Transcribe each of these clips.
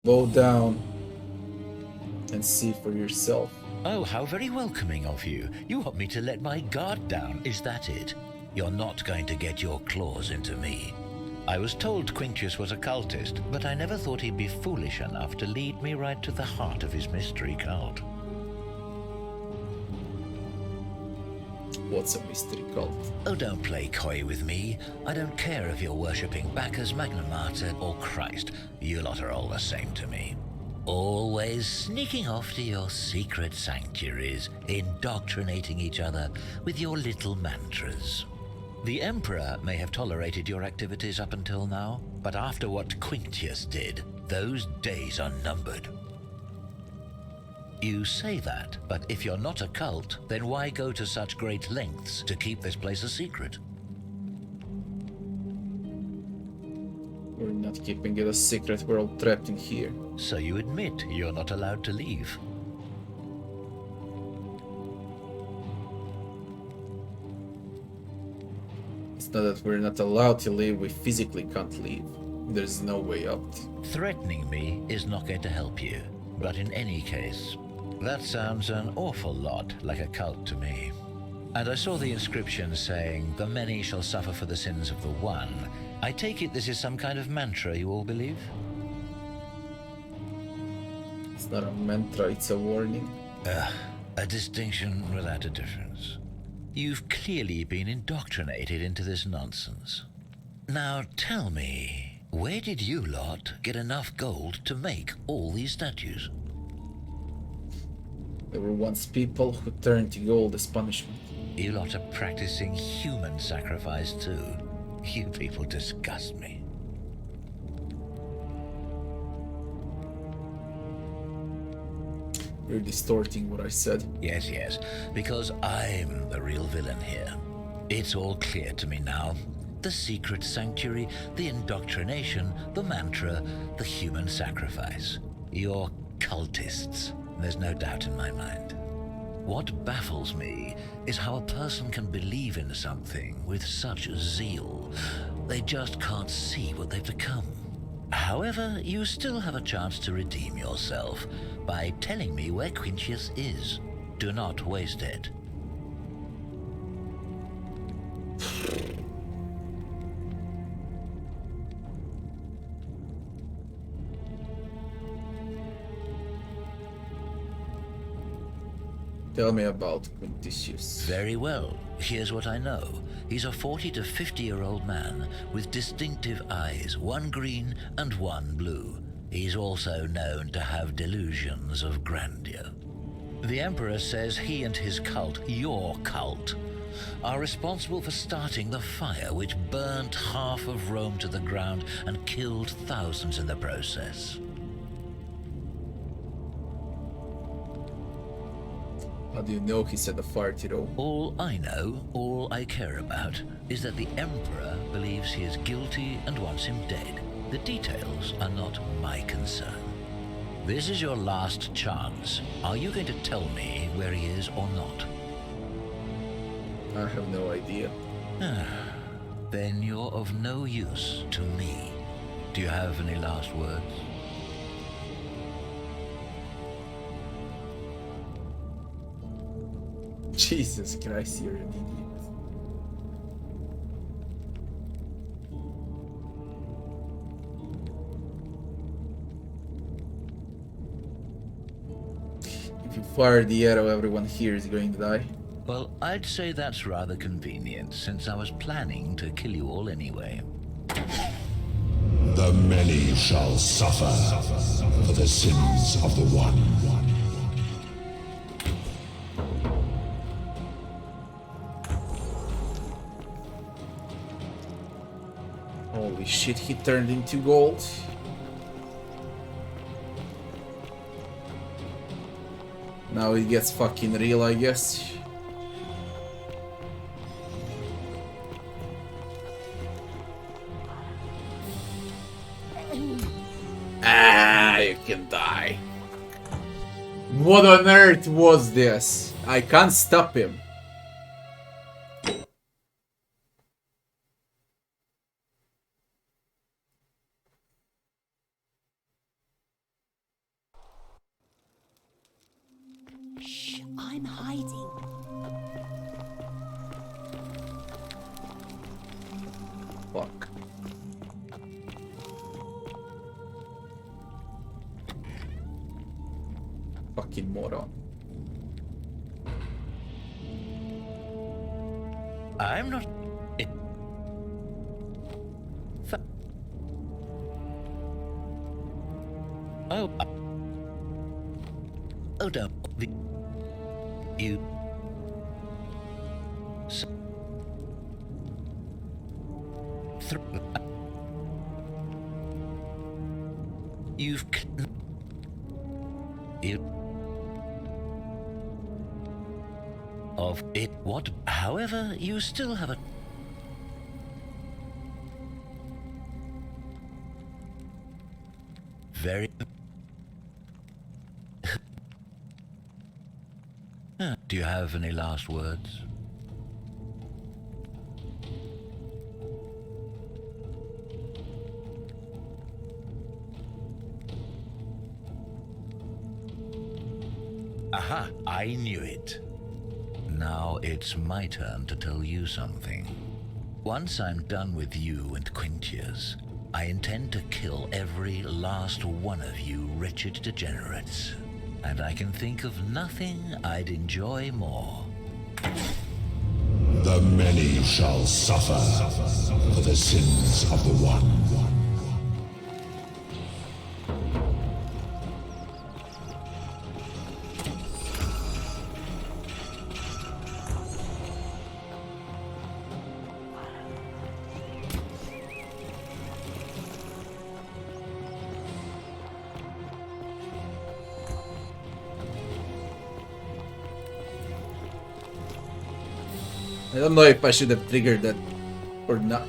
Bow down and see for yourself. Oh, how very welcoming of you. You want me to let my guard down, is that it? You're not going to get your claws into me. I was told Quintius was a cultist, but I never thought he'd be foolish enough to lead me right to the heart of his mystery cult. What's a mystery cult? Oh, don't play coy with me. I don't care if you're worshipping Bacchus, Magna Mater, or Christ. You lot are all the same to me. Always sneaking off to your secret sanctuaries, indoctrinating each other with your little mantras. The Emperor may have tolerated your activities up until now, but after what Quintius did, those days are numbered. You say that, but if you're not a cult, then why go to such great lengths to keep this place a secret? We're not keeping it a secret, we're all trapped in here. So you admit you're not allowed to leave. It's not that we're not allowed to leave, we physically can't leave. There's no way out. Threatening me is not going to help you. But in any case, that sounds an awful lot like a cult to me. And I saw the inscription saying, "The many shall suffer for the sins of the one." I take it this is some kind of mantra you all believe? It's not a mantra, it's a warning. A distinction without a difference. You've clearly been indoctrinated into this nonsense. Now tell me, where did you lot get enough gold to make all these statues? There were once people who turned to gold as punishment. You lot are practicing human sacrifice too. You people disgust me. You're distorting what I said. Yes, because I'm the real villain here. It's all clear to me now. The secret sanctuary, the indoctrination, the mantra, the human sacrifice. You're cultists, there's no doubt in my mind. What baffles me is how a person can believe in something with such zeal. They just can't see what they've become. However, you still have a chance to redeem yourself by telling me where Quintius is. Do not waste it. Tell me about Quintisius. Very well. Here's what I know. He's a 40 to 50-year-old man with distinctive eyes, one green and one blue. He's also known to have delusions of grandeur. The Emperor says he and his cult, your cult, are responsible for starting the fire which burnt half of Rome to the ground and killed thousands in the process. How do you know he set the fire to Rome? All I know, all I care about, is that the Emperor believes he is guilty and wants him dead. The details are not my concern. This is your last chance. Are you going to tell me where he is or not? I have no idea. Then you're of no use to me. Do you have any last words? Jesus Christ, you're an idiot. If you fire the arrow, everyone here is going to die. Well, I'd say that's rather convenient, since I was planning to kill you all anyway. The many shall suffer for the sins of the one. Holy shit, he turned into gold. Now it gets fucking real, I guess. You can die. What on earth was this? I can't stop him. I'm hiding. Fuck. Fucking moron. I'm not... It... Oh... Oh, don't... You... You've... You... Of it, what? However, you still have a... Very... Do you have any last words? Aha, I knew it. Now it's my turn to tell you something. Once I'm done with you and Quintius, I intend to kill every last one of you wretched degenerates. And I can think of nothing I'd enjoy more. The many shall suffer for the sins of the one. I don't know if I should have triggered that or not.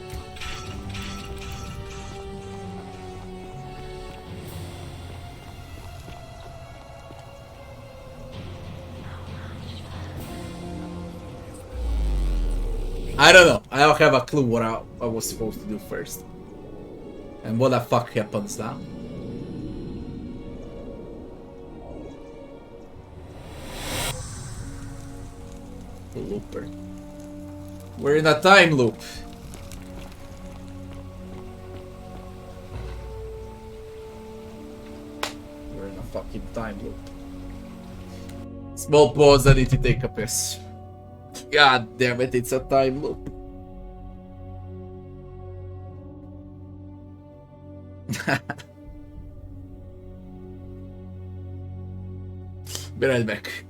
I don't know. I don't have a clue what I was supposed to do first. And what the fuck happens now? Looper. We're in a time loop. We're in a fucking time loop. Small pause, I need to take a piss. God damn it, it's a time loop. Be right back.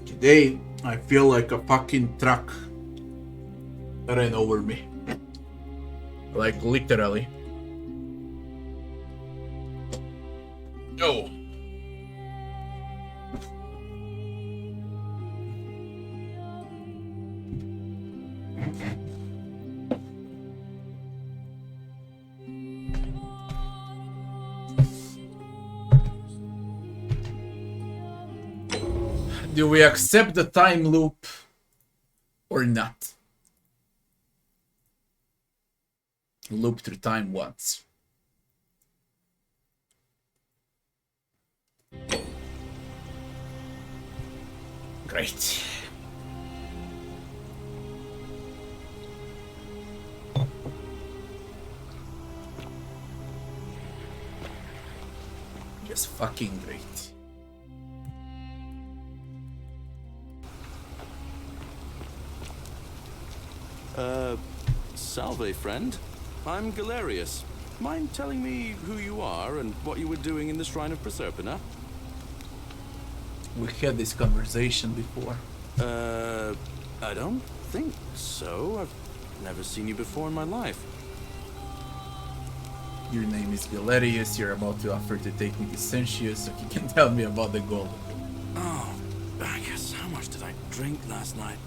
Today, I feel like a fucking truck ran over me. Like, literally. Oh. Do we accept the time loop or not? Loop through time once. Great. Just fucking great. Salve, friend. I'm Galerius. Mind telling me who you are and what you were doing in the Shrine of Proserpina? We had this conversation before. I don't think so. I've never seen you before in my life. Your name is Galerius, you're about to offer to take me to Sentius so you can tell me about the gold. Oh, I guess how much did I drink last night?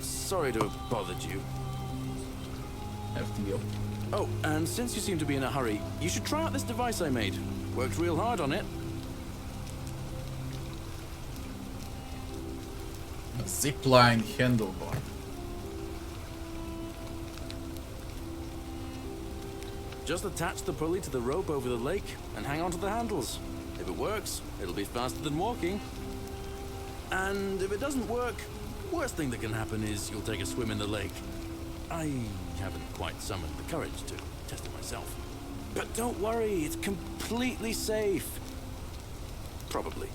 Sorry to have bothered you. Have to go. Oh, and since you seem to be in a hurry, you should try out this device I made. Worked real hard on it. A zipline handlebar. Just attach the pulley to the rope over the lake and hang on to the handles. If it works, it'll be faster than walking. And if it doesn't work, worst thing that can happen is you'll take a swim in the lake. I haven't quite summoned the courage to test it myself. But don't worry, it's completely safe. Probably.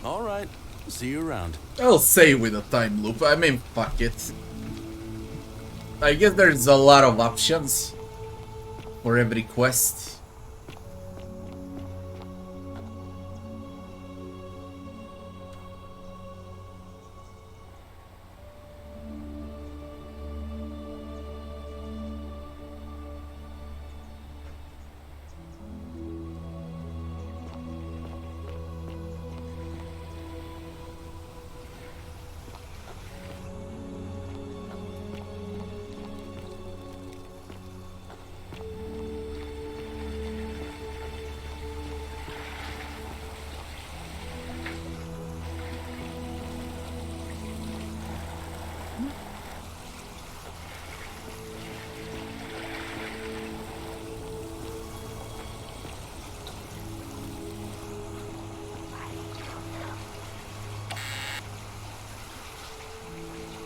All right, see you around. I'll say with a time loop. I mean, fuck it. I guess there's a lot of options for every quest.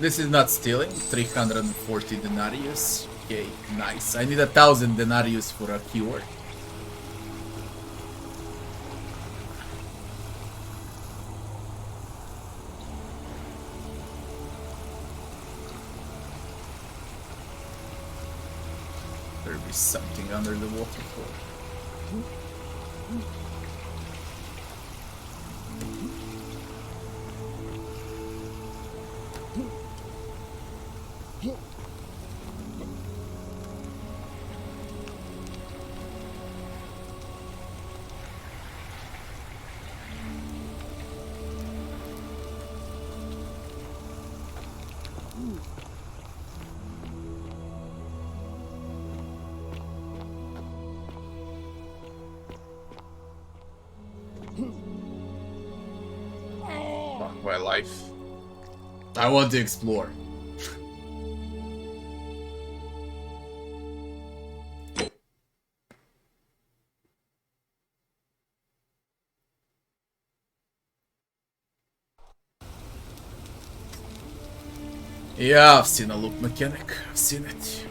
This is not stealing. 340 denarius. Okay, nice. I need 1,000 denarius for a cure. There'll be something under the waterfall. Fuck my life. I want to explore. Yeah, I've seen a loop mechanic. I've seen it.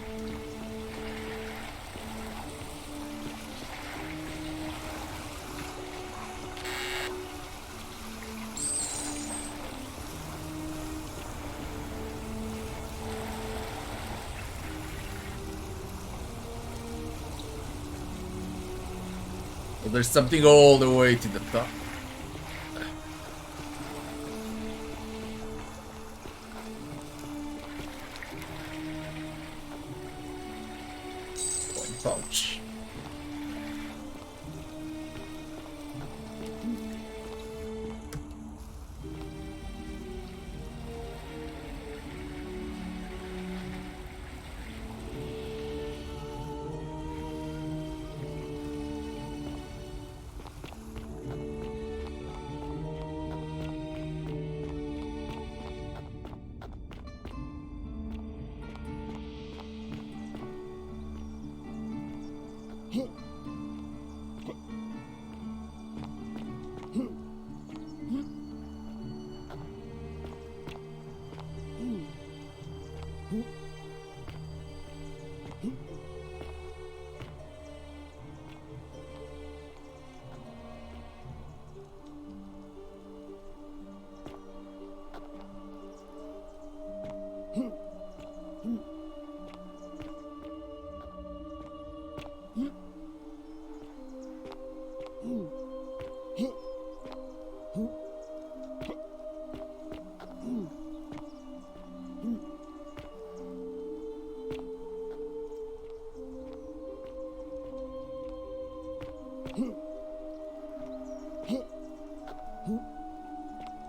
Well, there's something all the way to the top. Coin pouch.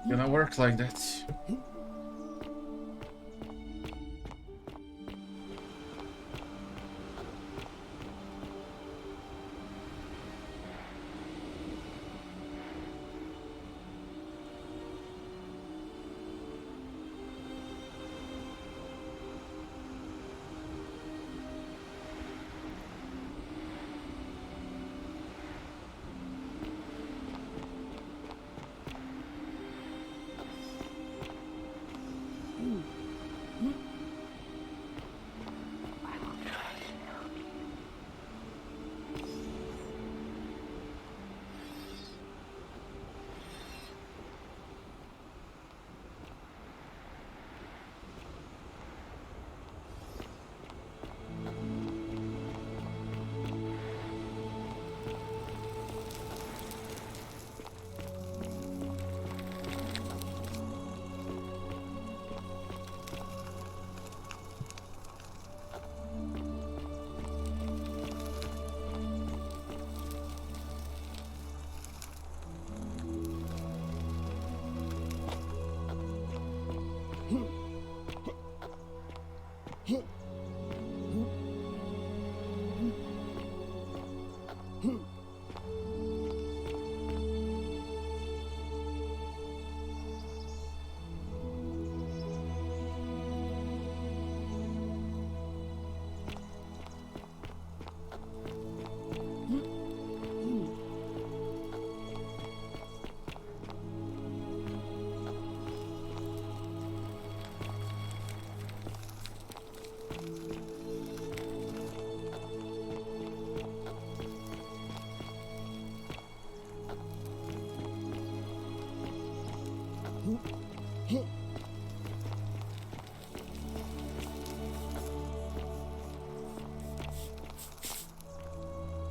Gonna work like that.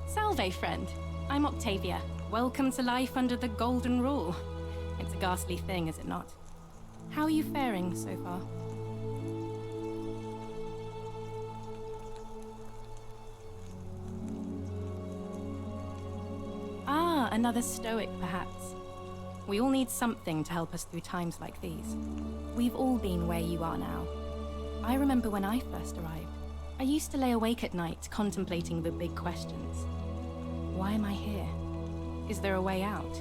Salve, friend. I'm Octavia. Welcome to life under the Golden Rule. It's a ghastly thing, is it not? How are you faring so far? Ah, another stoic, perhaps. We all need something to help us through times like these. We've all been where you are now. I remember when I first arrived. I used to lay awake at night contemplating the big questions. Why am I here? Is there a way out?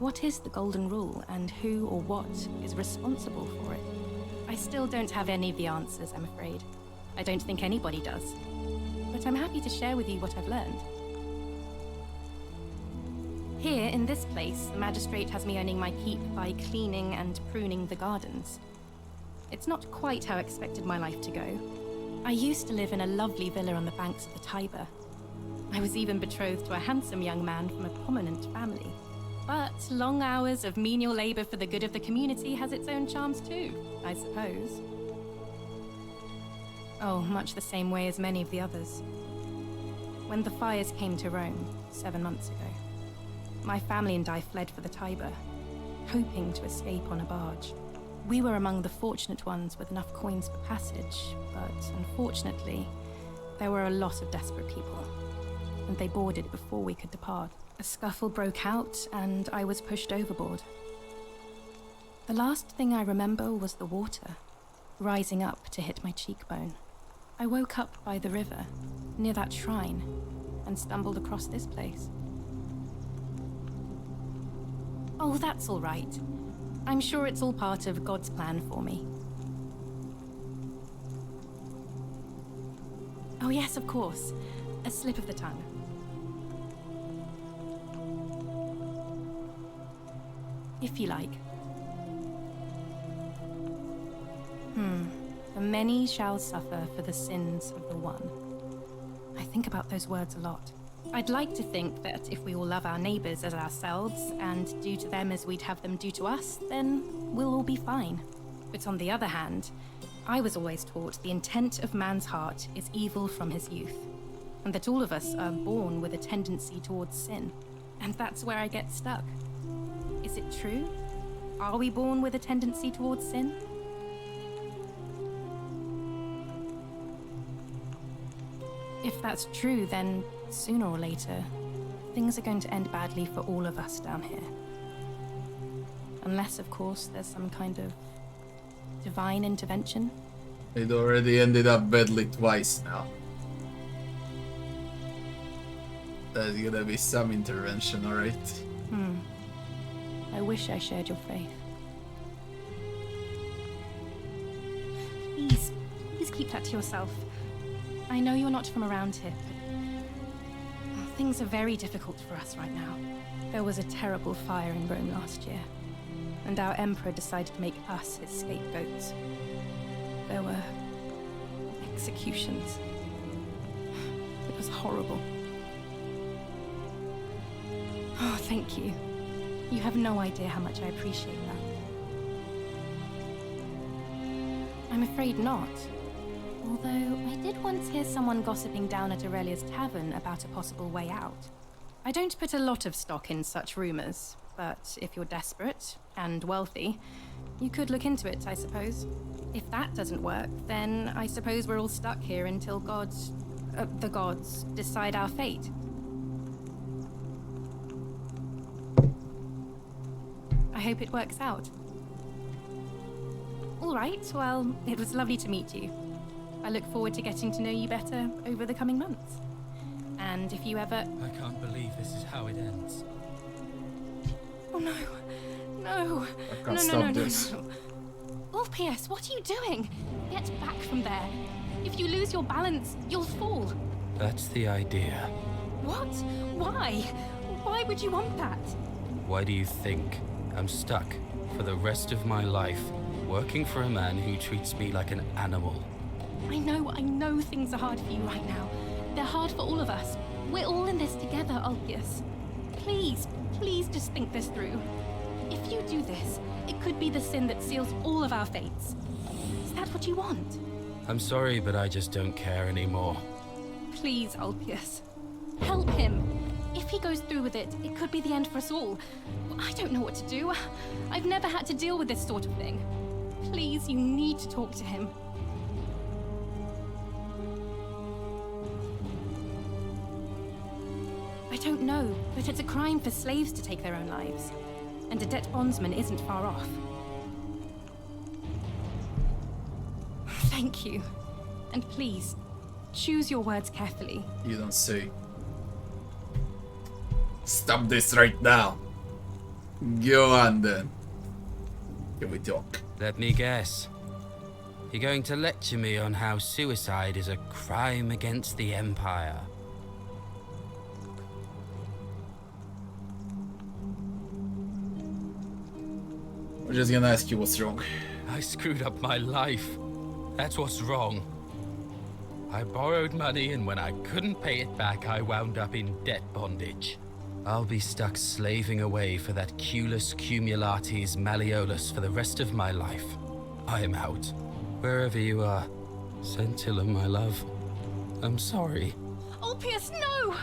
What is the Golden Rule, and who or what is responsible for it? I still don't have any of the answers, I'm afraid. I don't think anybody does. But I'm happy to share with you what I've learned. Here, in this place, the magistrate has me earning my keep by cleaning and pruning the gardens. It's not quite how I expected my life to go. I used to live in a lovely villa on the banks of the Tiber. I was even betrothed to a handsome young man from a prominent family. But long hours of menial labor for the good of the community has its own charms too, I suppose. Oh, much the same way as many of the others. when the fires came to Rome 7 months ago. My family and I fled for the Tiber, hoping to escape on a barge. We were among the fortunate ones with enough coins for passage, but unfortunately, there were a lot of desperate people, and they boarded before we could depart. A scuffle broke out, and I was pushed overboard. The last thing I remember was the water, rising up to hit my cheekbone. I woke up by the river, near that shrine, and stumbled across this place. Oh, that's all right. I'm sure it's all part of God's plan for me. Oh yes, of course. A slip of the tongue. If you like. The many shall suffer for the sins of the one. I think about those words a lot. I'd like to think that if we all love our neighbors as ourselves and do to them as we'd have them do to us, then we'll all be fine. But on the other hand, I was always taught the intent of man's heart is evil from his youth, and that all of us are born with a tendency towards sin. And that's where I get stuck. Is it true? Are we born with a tendency towards sin? If that's true, then sooner or later, things are going to end badly for all of us down here. Unless, of course, there's some kind of divine intervention. It already ended up badly twice now. There's gonna be some intervention, alright? I wish I shared your faith. Please keep that to yourself. I know you're not from around here, but things are very difficult for us right now. There was a terrible fire in Rome last year, and our emperor decided to make us his scapegoats. There were executions. It was horrible. Oh, thank you. You have no idea how much I appreciate that. I'm afraid not. Although, I did once hear someone gossiping down at Aurelia's tavern about a possible way out. I don't put a lot of stock in such rumors, but if you're desperate and wealthy, you could look into it, I suppose. If that doesn't work, then I suppose we're all stuck here until the gods decide our fate. I hope it works out. All right, well, it was lovely to meet you. I look forward to getting to know you better over the coming months. And if you ever... I can't believe this is how it ends. Oh no. No. I can't stop this. No. Ulpius, what are you doing? Get back from there. If you lose your balance, you'll fall. That's the idea. What? Why? Why would you want that? Why do you think I'm stuck for the rest of my life working for a man who treats me like an animal? I know things are hard for you right now. They're hard for all of us. We're all in this together, Ulpius. Please just think this through. If you do this, it could be the sin that seals all of our fates. Is that what you want? I'm sorry, but I just don't care anymore. Please, Ulpius. Help him. If he goes through with it, it could be the end for us all. I don't know what to do. I've never had to deal with this sort of thing. Please, you need to talk to him. I don't know, but it's a crime for slaves to take their own lives. And a debt bondsman isn't far off. Thank you. And please, choose your words carefully. You don't say. Stop this right now. Go on then. Can we talk? Let me guess. You're going to lecture me on how suicide is a crime against the Empire. We're just gonna ask you what's wrong. I screwed up my life. That's what's wrong. I borrowed money, and when I couldn't pay it back, I wound up in debt bondage. I'll be stuck slaving away for that Culus Cumulatis Malleolus for the rest of my life. I am out. Wherever you are, Scintilla, my love. I'm sorry. Oh, Ulpius, no!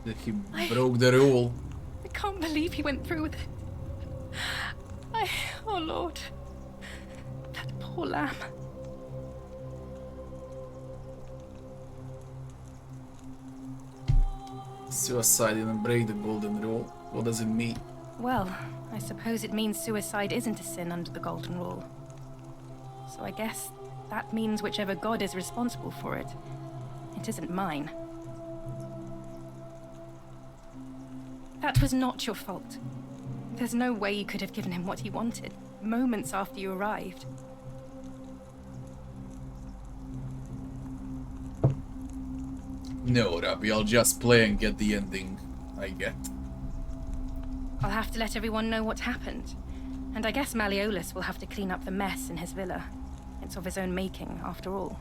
That he broke the rule. I can't believe he went through with it. Oh Lord. That poor lamb. Suicide didn't break the golden rule. What does it mean? Well, I suppose it means suicide isn't a sin under the Golden Rule. So I guess that means whichever god is responsible for it. It isn't mine. That was not your fault. There's no way you could have given him what he wanted, moments after you arrived. No, Rabbi, I'll just play and get the ending I get. I'll have to let everyone know what happened. And I guess Malleolus will have to clean up the mess in his villa. It's of his own making, after all.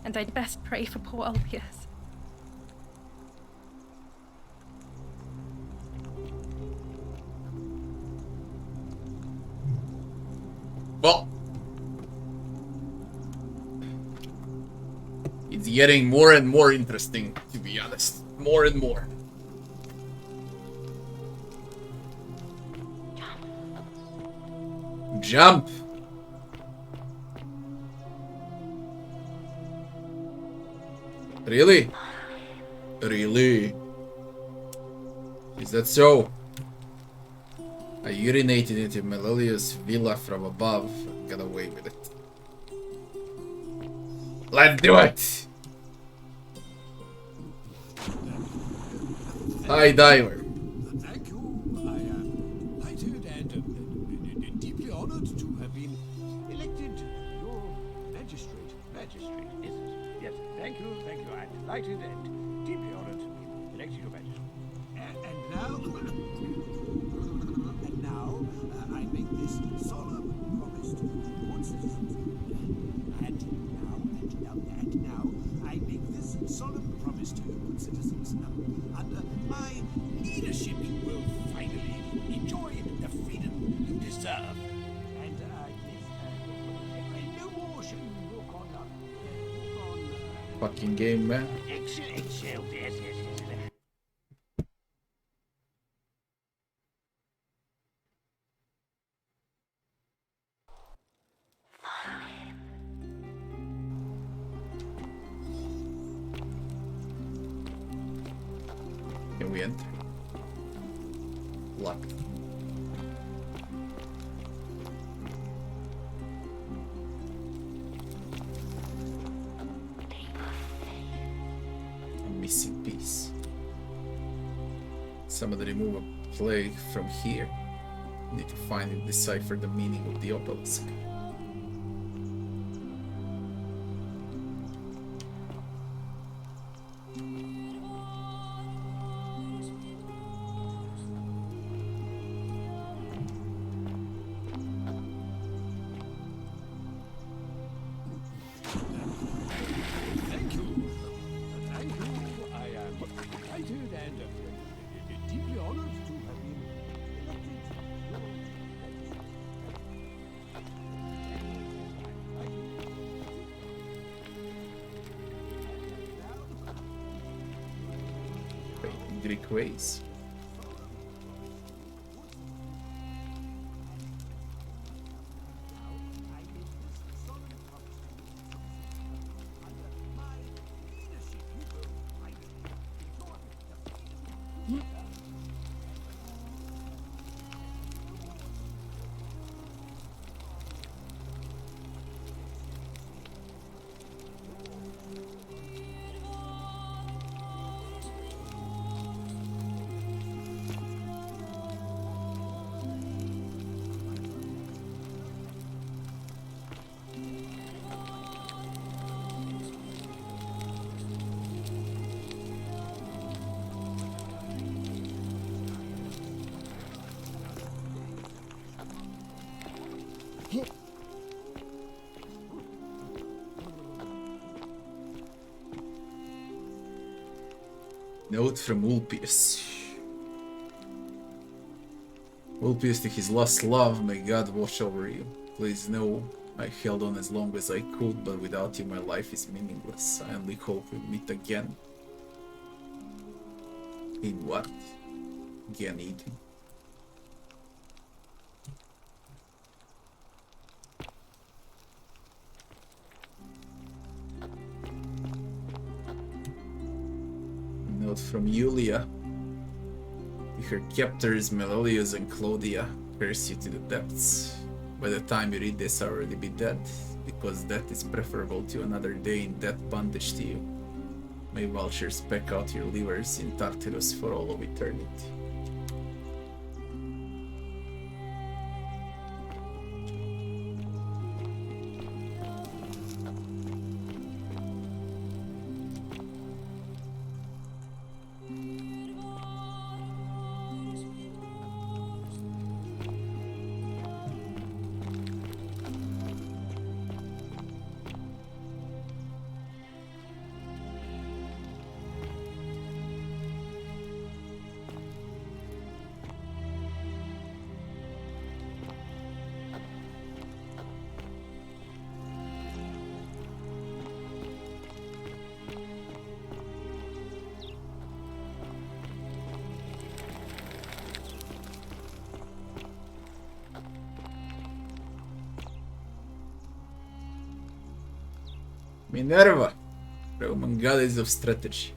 And I'd best pray for poor Ulpius. Well, it's getting more and more interesting, to be honest. More and more. Jump! Really? Really? Is that so? I urinated into Malleolus' villa from above and got away with it. Let's do it! Hi, diver. Thank you. I am delighted and deeply honored to have been elected your magistrate. Magistrate, yes. Yes, thank you. I'm delighted and deeply honored to be elected your magistrate. And now, I make this solemn promise to good citizens. And now, I make this solemn promise to you, good citizens. Under my leadership, you will finally enjoy the freedom you deserve. And no more shall you walk on. Fucking game, man. Excellent, yes. Can we enter? Locked. A missing piece. Somebody remove a plague from here. Need to find and decipher the meaning of the obelisk. Thank you. I am delighted and deeply honored to have been elected. Greek ways. Note from Ulpius. Ulpius, to his lost love, may God watch over you. Please know I held on as long as I could, but without you my life is meaningless. I only hope we meet again. In what? Again eating. Note from Julia. Her captors, Melodius and Claudia, curse you to the depths. By the time you read this, I'll already be dead, because death is preferable to another day in death bondage to you. May vultures peck out your livers in Tartarus for all of eternity. Minerva, Roman goddess of strategy.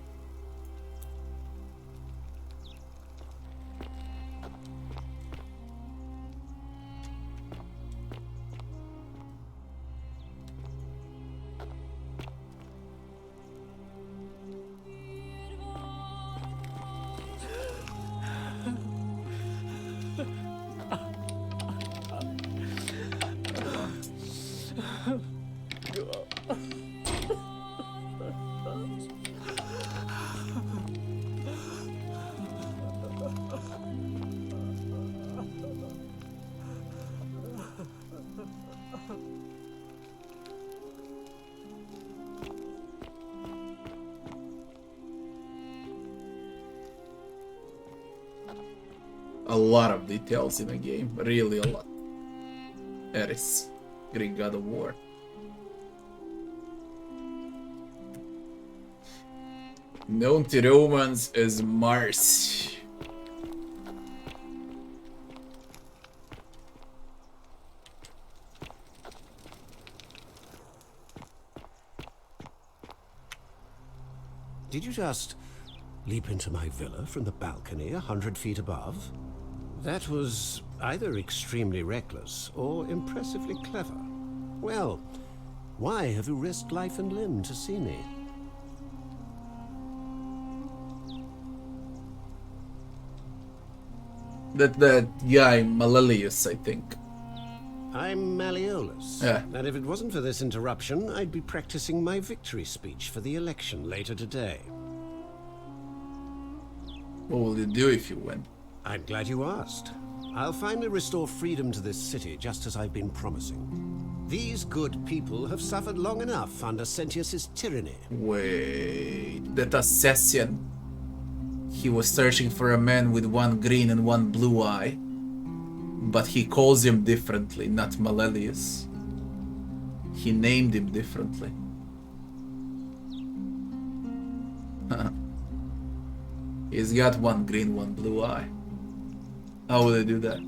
A lot of details in a game, really a lot. Eris, Greek god of war. Known to Romans as Mars. Did you just leap into my villa from the balcony 100 feet above? That was either extremely reckless or impressively clever. Well, why have you risked life and limb to see me? That guy, Malleus, I think. I'm Malleolus. Yeah. And if it wasn't for this interruption, I'd be practicing my victory speech for the election later today. What will you do if you win? I'm glad you asked. I'll finally restore freedom to this city, just as I've been promising. These good people have suffered long enough under Sentius's tyranny. Wait, that assassin. He was searching for a man with one green and one blue eye. But he calls him differently, not Malleus. He named him differently. He's got one green, one blue eye. How would I do that?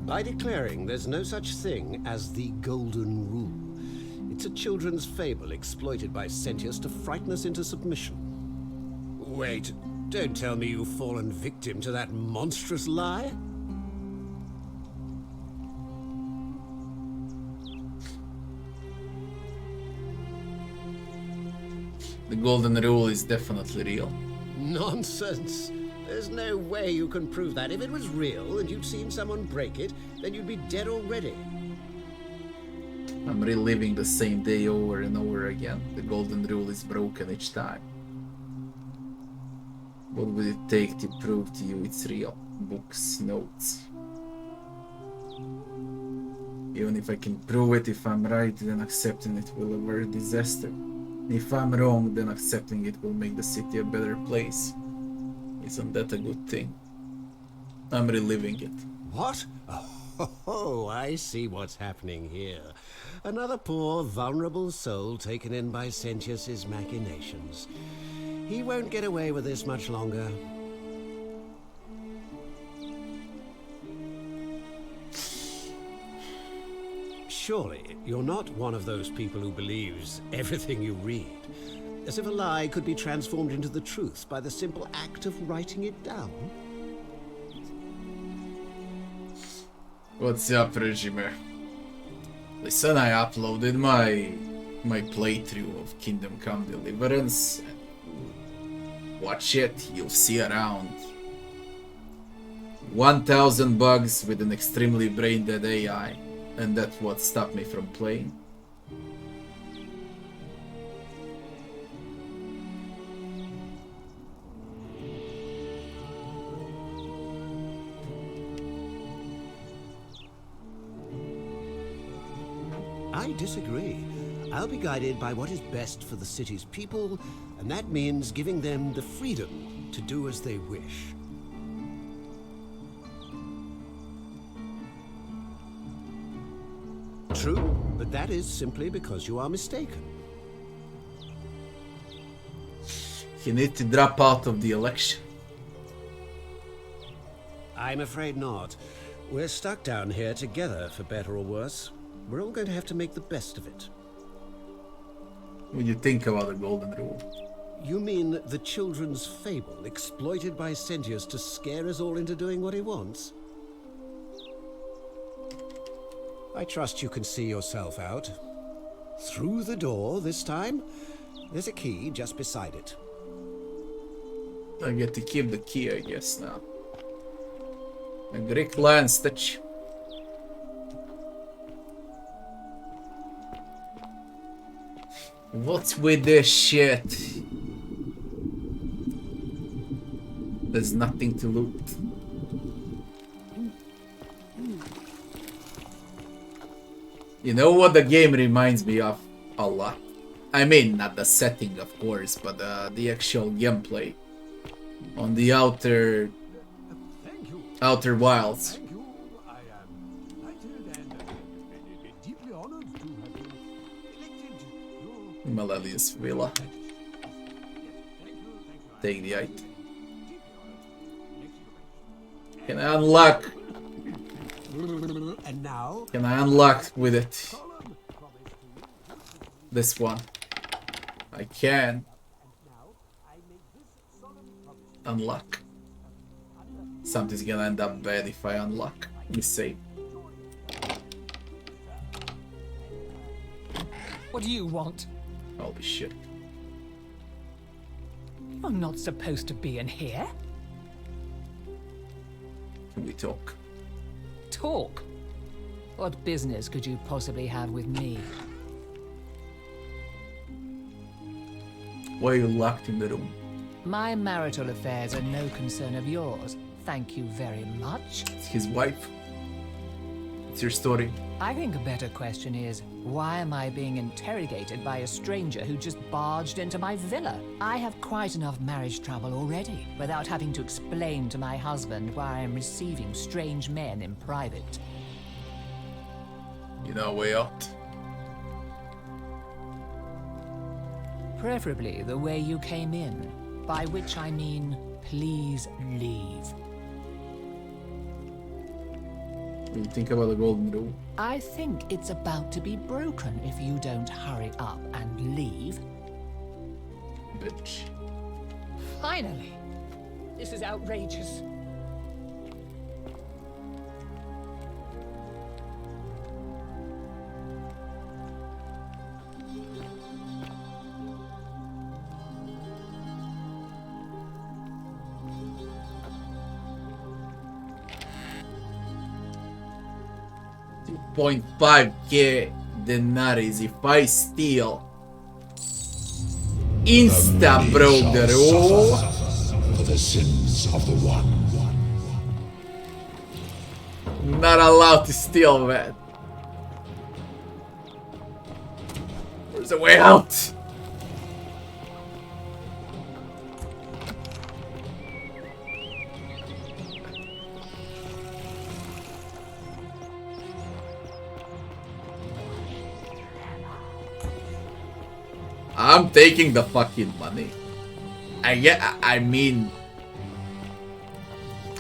By declaring there's no such thing as the Golden Rule. It's a children's fable exploited by Sentius to frighten us into submission. Wait, don't tell me you've fallen victim to that monstrous lie? The Golden Rule is definitely real. Nonsense. There's no way you can prove that. If it was real and you'd seen someone break it, then you'd be dead already. I'm reliving the same day over and over again. The Golden Rule is broken each time. What would it take to prove to you it's real? Books, notes. Even if I can prove it, if I'm right, then accepting it will avert disaster. If I'm wrong, then accepting it will make the city a better place. Isn't that a good thing? I'm reliving it. What? A Oh, I see what's happening here. Another poor, vulnerable soul taken in by Sentius's machinations. He won't get away with this much longer. Surely, you're not one of those people who believes everything you read. As if a lie could be transformed into the truth by the simple act of writing it down. What's up, Regime? Listen, I uploaded my playthrough of Kingdom Come Deliverance. Watch it, you'll see around 1,000 bugs with an extremely brain-dead AI, and that's what stopped me from playing. I disagree. I'll be guided by what is best for the city's people, and that means giving them the freedom to do as they wish. True, but that is simply because you are mistaken. You need to drop out of the election. I'm afraid not. We're stuck down here together, for better or worse. We're all going to have to make the best of it. What do you think about the Golden Rule? You mean the children's fable exploited by Sentius to scare us all into doing what he wants? I trust you can see yourself out. Through the door this time? There's a key just beside it. I get to keep the key, I guess, now. A Greek lance touch. What's with this shit? There's nothing to loot. You know what the game reminds me of a lot? I mean, not the setting, of course, but the actual gameplay on the Outer Wilds. Thank you. I am delighted and deeply honored to have been elected your... Malleus Villa. Take the item. Can I unlock? And now... Can I unlock with it? This one. I can. Unlock. Something's gonna end up bad if I unlock. Let me see. What do you want? Holy shit. You're not supposed to be in here. Can we talk? Talk? What business could you possibly have with me? Why are you locked in the room? My marital affairs are no concern of yours. Thank you very much. It's his wife. It's your story. I think a better question is, why am I being interrogated by a stranger who just barged into my villa? I have quite enough marriage trouble already, without having to explain to my husband why I am receiving strange men in private. You know a way out? Preferably the way you came in, by which I mean, please leave. What do you think about the Golden Rule? I think it's about to be broken if you don't hurry up and leave. Bitch. Finally! This is outrageous. $2.5k denaries if I steal. Insta broke the rule. For the sins of the one. Not allowed to steal, man. There's a way out. I'm taking the fucking money. I mean,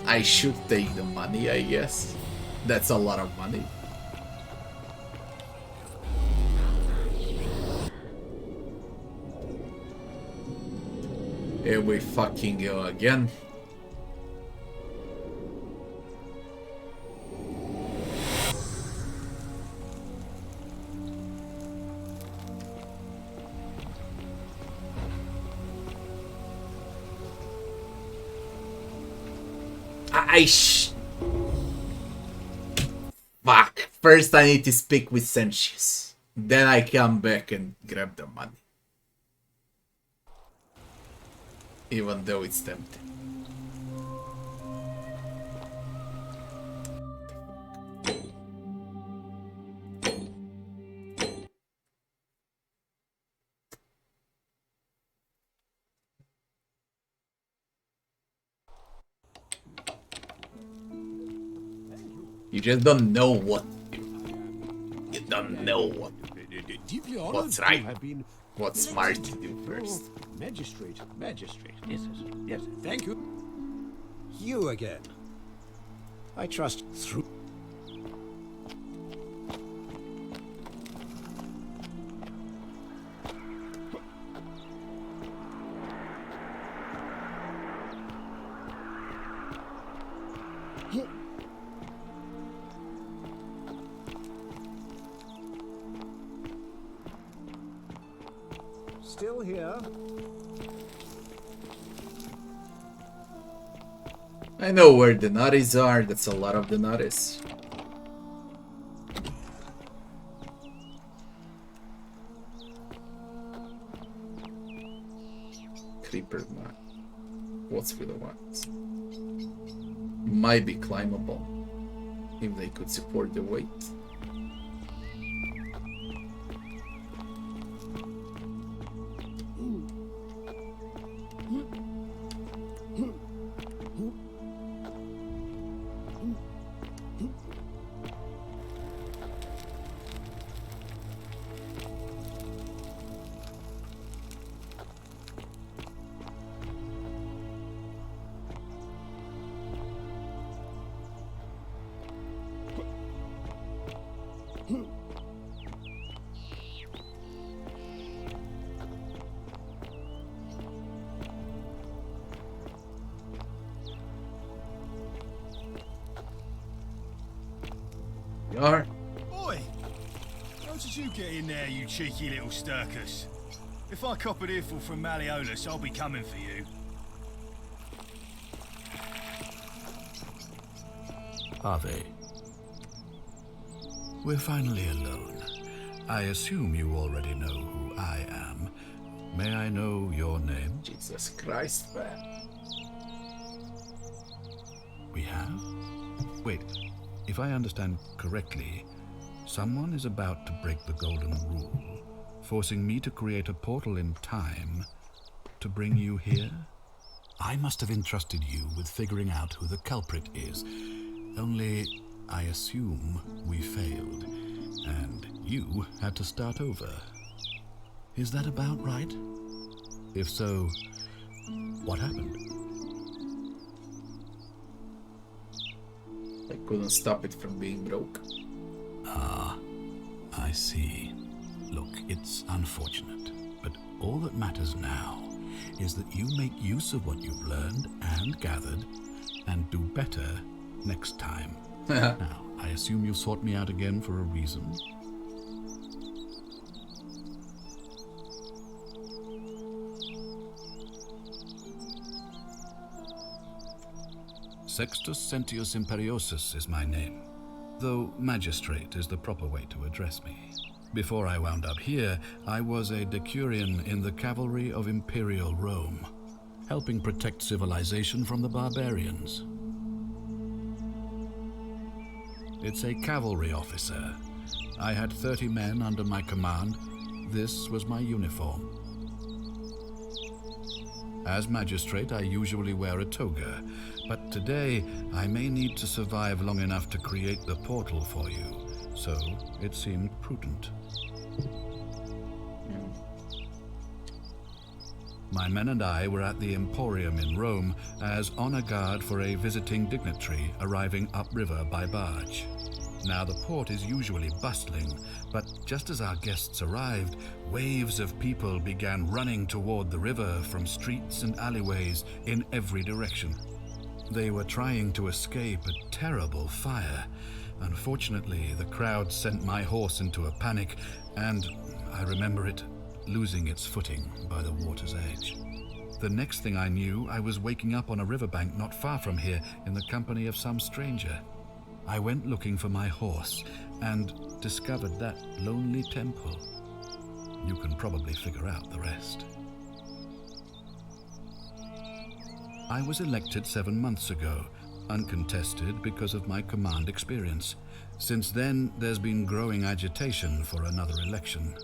I should take the money, I guess. That's a lot of money. Here we fucking go again. Fuck. First I need to speak with Sanchez. Then I come back and grab the money. Even though it's tempting. You just don't know what to do. You don't know what's right. What's smart to do first. Magistrate. Yes, thank you. You again. I trust through. Still here. I know where the nutties are. That's a lot of the nutties. Creeper mine. What's with the ones? Might be climbable if they could support the weight. Are. Oi! How did you get in there, you cheeky little stirkus? If I cop an earful from Malleolus, I'll be coming for you. Salve. We're finally alone. I assume you already know who I am. May I know your name? Jesus Christ, man. We have? Wait. If I understand correctly, someone is about to break the golden rule, forcing me to create a portal in time to bring you here? I must have entrusted you with figuring out who the culprit is. Only, I assume we failed, and you had to start over. Is that about right? If so, what happened? I couldn't stop it from being broke. Ah, I see. Look, it's unfortunate, but all that matters now is that you make use of what you've learned and gathered and do better next time. Now, I assume you sought me out again for a reason. Sextus Sentius Imperiosus is my name, though magistrate is the proper way to address me. Before I wound up here, I was a decurion in the cavalry of Imperial Rome, helping protect civilization from the barbarians. It's a cavalry officer. I had 30 men under my command. This was my uniform. As magistrate, I usually wear a toga, but today I may need to survive long enough to create the portal for you, so it seemed prudent. My men and I were at the Emporium in Rome as honor guard for a visiting dignitary arriving upriver by barge. Now, the port is usually bustling, but just as our guests arrived, waves of people began running toward the river from streets and alleyways in every direction. They were trying to escape a terrible fire. Unfortunately, the crowd sent my horse into a panic, and I remember it losing its footing by the water's edge. The next thing I knew, I was waking up on a riverbank not far from here in the company of some stranger. I went looking for my horse and discovered that lonely temple. You can probably figure out the rest. I was elected 7 months ago, uncontested because of my command experience. Since then, there's been growing agitation for another election.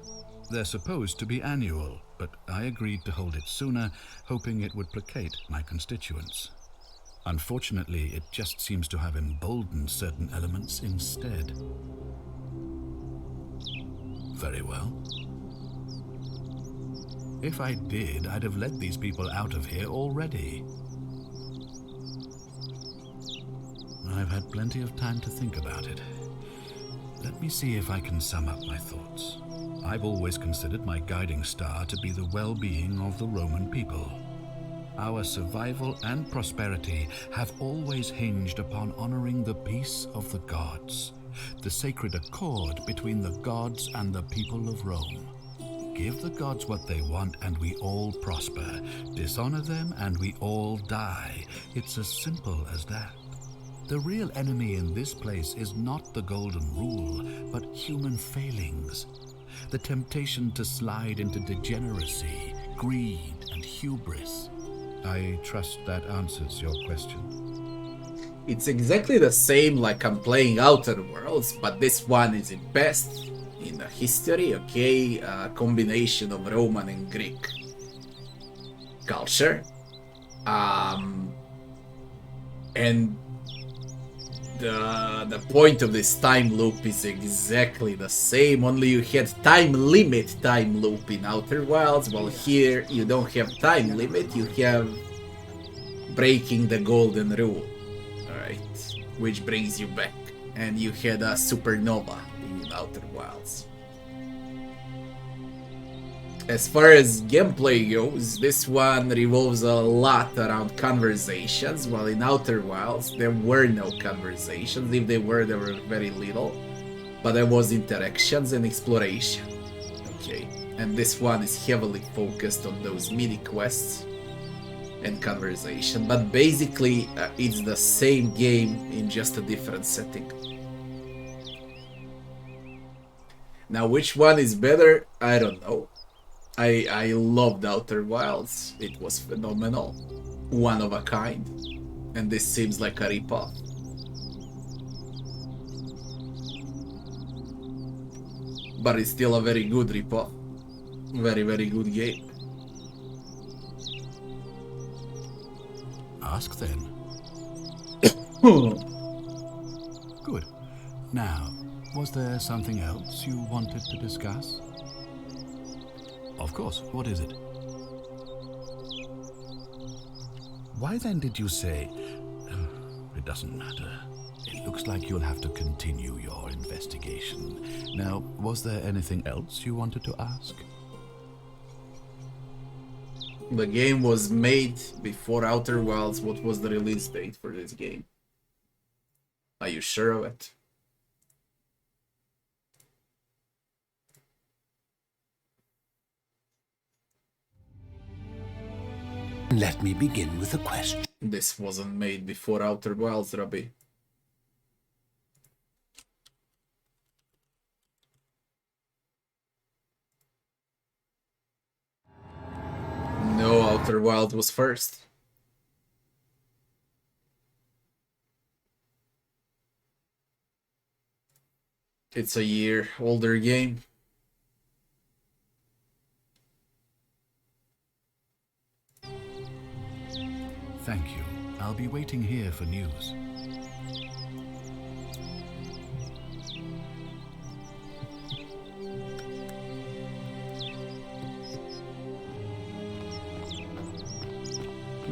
They're supposed to be annual, but I agreed to hold it sooner, hoping it would placate my constituents. Unfortunately, it just seems to have emboldened certain elements instead. Very well. If I did, I'd have let these people out of here already. I've had plenty of time to think about it. Let me see if I can sum up my thoughts. I've always considered my guiding star to be the well-being of the Roman people. Our survival and prosperity have always hinged upon honoring the peace of the gods, the sacred accord between the gods and the people of Rome. Give the gods what they want and we all prosper. Dishonor them and we all die. It's as simple as that. The real enemy in this place is not the golden rule, but human failings. The temptation to slide into degeneracy, greed, and hubris. I trust that answers your question. It's exactly the same like I'm playing Outer Worlds, but this one is in best in the history, okay? A combination of Roman and Greek culture. And the point of this time loop is exactly the same, only you had time loop in Outer Wilds, while here you don't have time limit, you have breaking the golden rule, alright, which brings you back, and you had a supernova in Outer Wilds. As far as gameplay goes, this one revolves a lot around conversations, while in Outer Wilds there were no conversations. If they were very little, but there was interactions and exploration. Okay, and this one is heavily focused on those mini quests and conversation, but basically it's the same game in just a different setting. Now, which one is better? I don't know. I loved Outer Wilds. It was phenomenal. One of a kind. And this seems like a ripoff. But it's still a very good ripoff. Very, very good game. Ask then. Good. Now, was there something else you wanted to discuss? Of course. What is it? Why then did you say... it doesn't matter. It looks like you'll have to continue your investigation. Now, was there anything else you wanted to ask? The game was made before Outer Wilds. What was the release date for this game? Are you sure of it? Let me begin with a question. This wasn't made before Outer Wilds, Rabbi. No, Outer Wild was first. It's a year older game. Thank you. I'll be waiting here for news.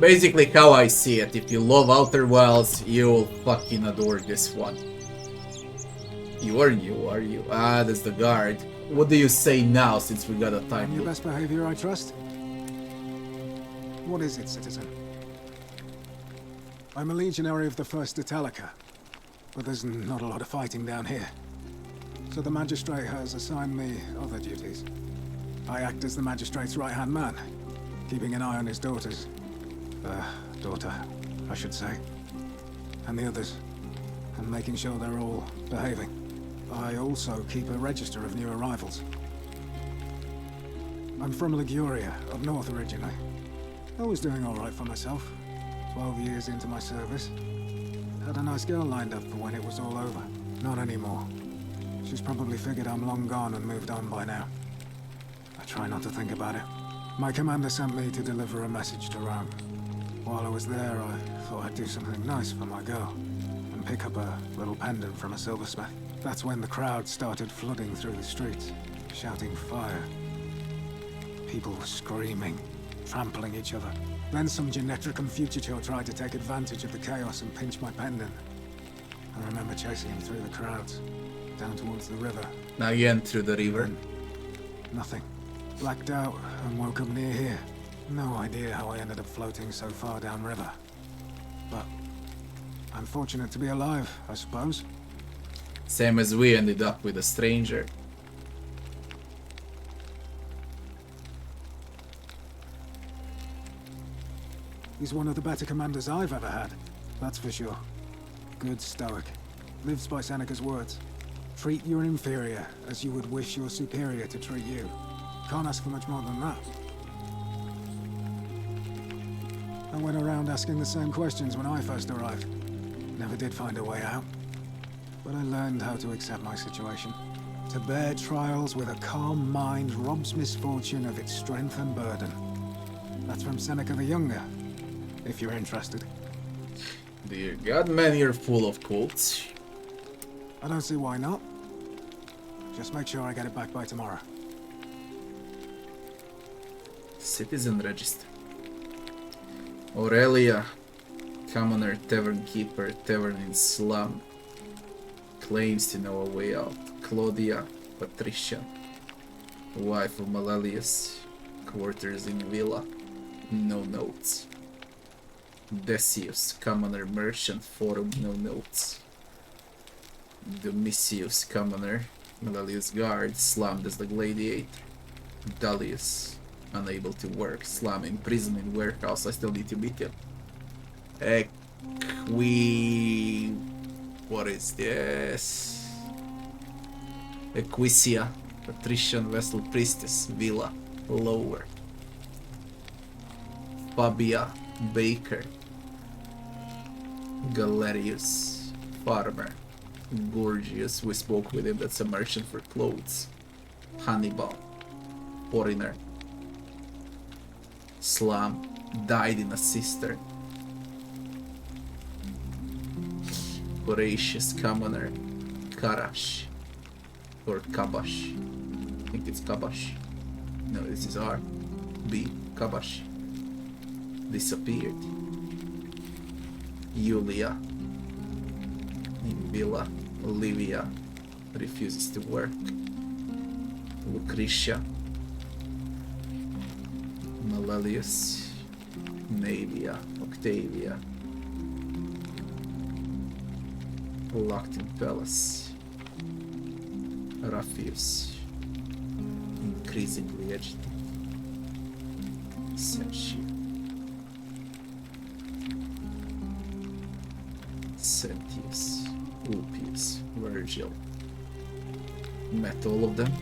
Basically how I see it, if you love Outer Wilds, you'll fucking adore this one. You are you? Ah, that's the guard. What do you say now, since we got a time? Your best behavior, I trust? What is it, citizen? I'm a legionary of the 1st Italica, but there's not a lot of fighting down here. So the magistrate has assigned me other duties. I act as the magistrate's right-hand man, keeping an eye on his daughters. Daughter, I should say. And the others. And making sure they're all behaving. I also keep a register of new arrivals. I'm from Liguria, up north originally. I was doing alright for myself. 12 years into my service. Had a nice girl lined up for when it was all over. Not anymore. She's probably figured I'm long gone and moved on by now. I try not to think about it. My commander sent me to deliver a message to Rome. While I was there, I thought I'd do something nice for my girl. And pick up a little pendant from a silversmith. That's when the crowd started flooding through the streets, shouting fire. People were screaming, trampling each other. Then some genetricum fugitor tried to take advantage of the chaos and pinch my pendant. I remember chasing him through the crowds, down towards the river. Again through the river. Nothing. Blacked out and woke up near here. No idea how I ended up floating so far downriver. But I'm fortunate to be alive, I suppose. Same as we ended up with a stranger. He's one of the better commanders I've ever had, that's for sure. Good stoic. Lives by Seneca's words. Treat your inferior as you would wish your superior to treat you. Can't ask for much more than that. I went around asking the same questions when I first arrived. Never did find a way out. But I learned how to accept my situation. To bear trials with a calm mind robs misfortune of its strength and burden. That's from Seneca the Younger, if you're interested. Dear God, man, you're full of quotes. I don't see why not. Just make sure I get it back by tomorrow. Citizen register. Aurelia, commoner, tavern keeper, tavern in slum. Claims to know a way out. Claudia, patrician. Wife of Malelius. Quarters in villa. No notes. Decius, commoner, merchant, forum, no notes. Domitius, commoner, Malelius guard, slammed as the gladiator. Dullius, unable to work, slum in prison in warehouse. I still need to beat him. What is this? Equisia, patrician, vessel, priestess, villa, lower. Fabia, baker. Galerius, farmer. Gorgius, we spoke with him, that's a merchant for clothes. Hannibal, foreigner. Slum, died in a cistern. Voracious, commoner. Karash, or Kabash. I think it's Kabash. No, this is R. B. Kabash. Disappeared. Julia. In villa. Olivia. Refuses to work. Lucretia. Malelius. Navia. Octavia. Locked in palace. Raphius. Increasingly agitated. Sergio. Sentius. Ulpius. Virgil. Met all of them.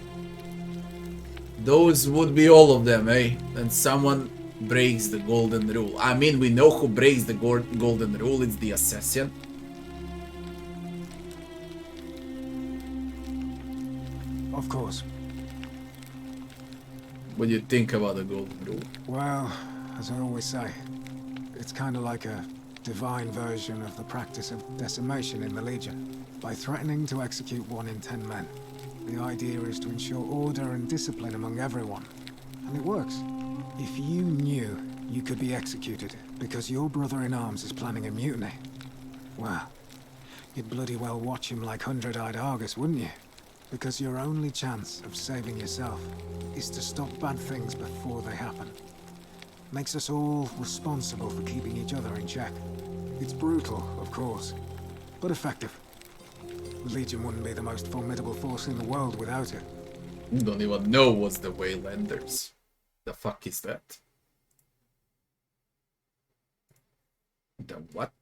Those would be all of them, eh? And someone breaks the golden rule. I mean, we know who breaks the golden rule. It's the assassin. Of course. What do you think about the golden rule? Well, as I always say, it's kind of like a divine version of the practice of decimation in the Legion. By threatening to execute 1 in 10 men, the idea is to ensure order and discipline among everyone. And it works. If you knew You could be executed because your brother-in-arms is planning a mutiny. Well, you'd bloody well watch him like hundred-eyed Argus, wouldn't you? Because your only chance of saving yourself is to stop bad things before they happen. Makes us all responsible for keeping each other in check. It's brutal, of course, but effective. The Legion wouldn't be the most formidable force in the world without it. Don't even know what's the Waylanders. The fuck is that? The what?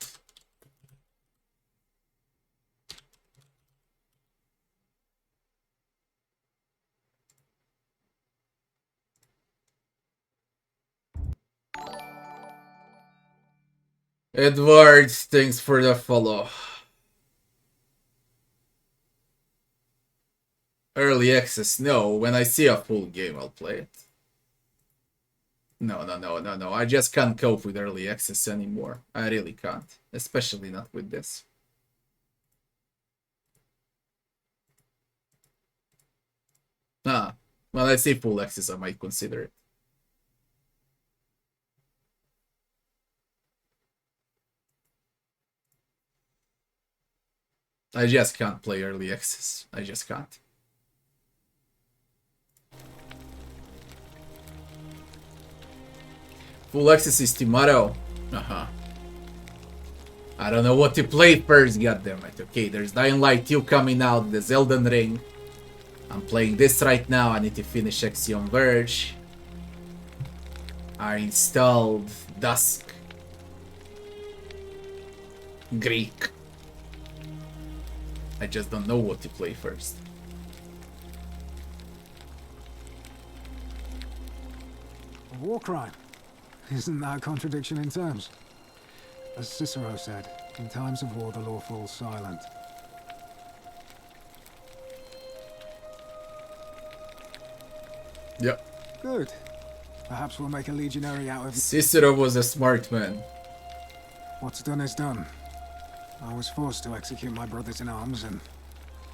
Edward, thanks for the follow. Early access, no. When I see a full game, I'll play it. No. I just can't cope with early access anymore. I really can't. Especially not with this. When I see full access, I might consider it. I just can't play early access. I just can't. Full access is tomorrow. I don't know what to play first, goddammit. Okay, there's Dying Light 2 coming out, there's Elden Ring. I'm playing this right now, I need to finish Axiom Verge. I installed Dusk. Greek. I just don't know what to play first. A war crime. Isn't that a contradiction in terms? As Cicero said, in times of war the law falls silent. Yep. Good. Perhaps we'll make a legionary out of... Cicero was a smart man. What's done is done. I was forced to execute my brothers-in-arms, and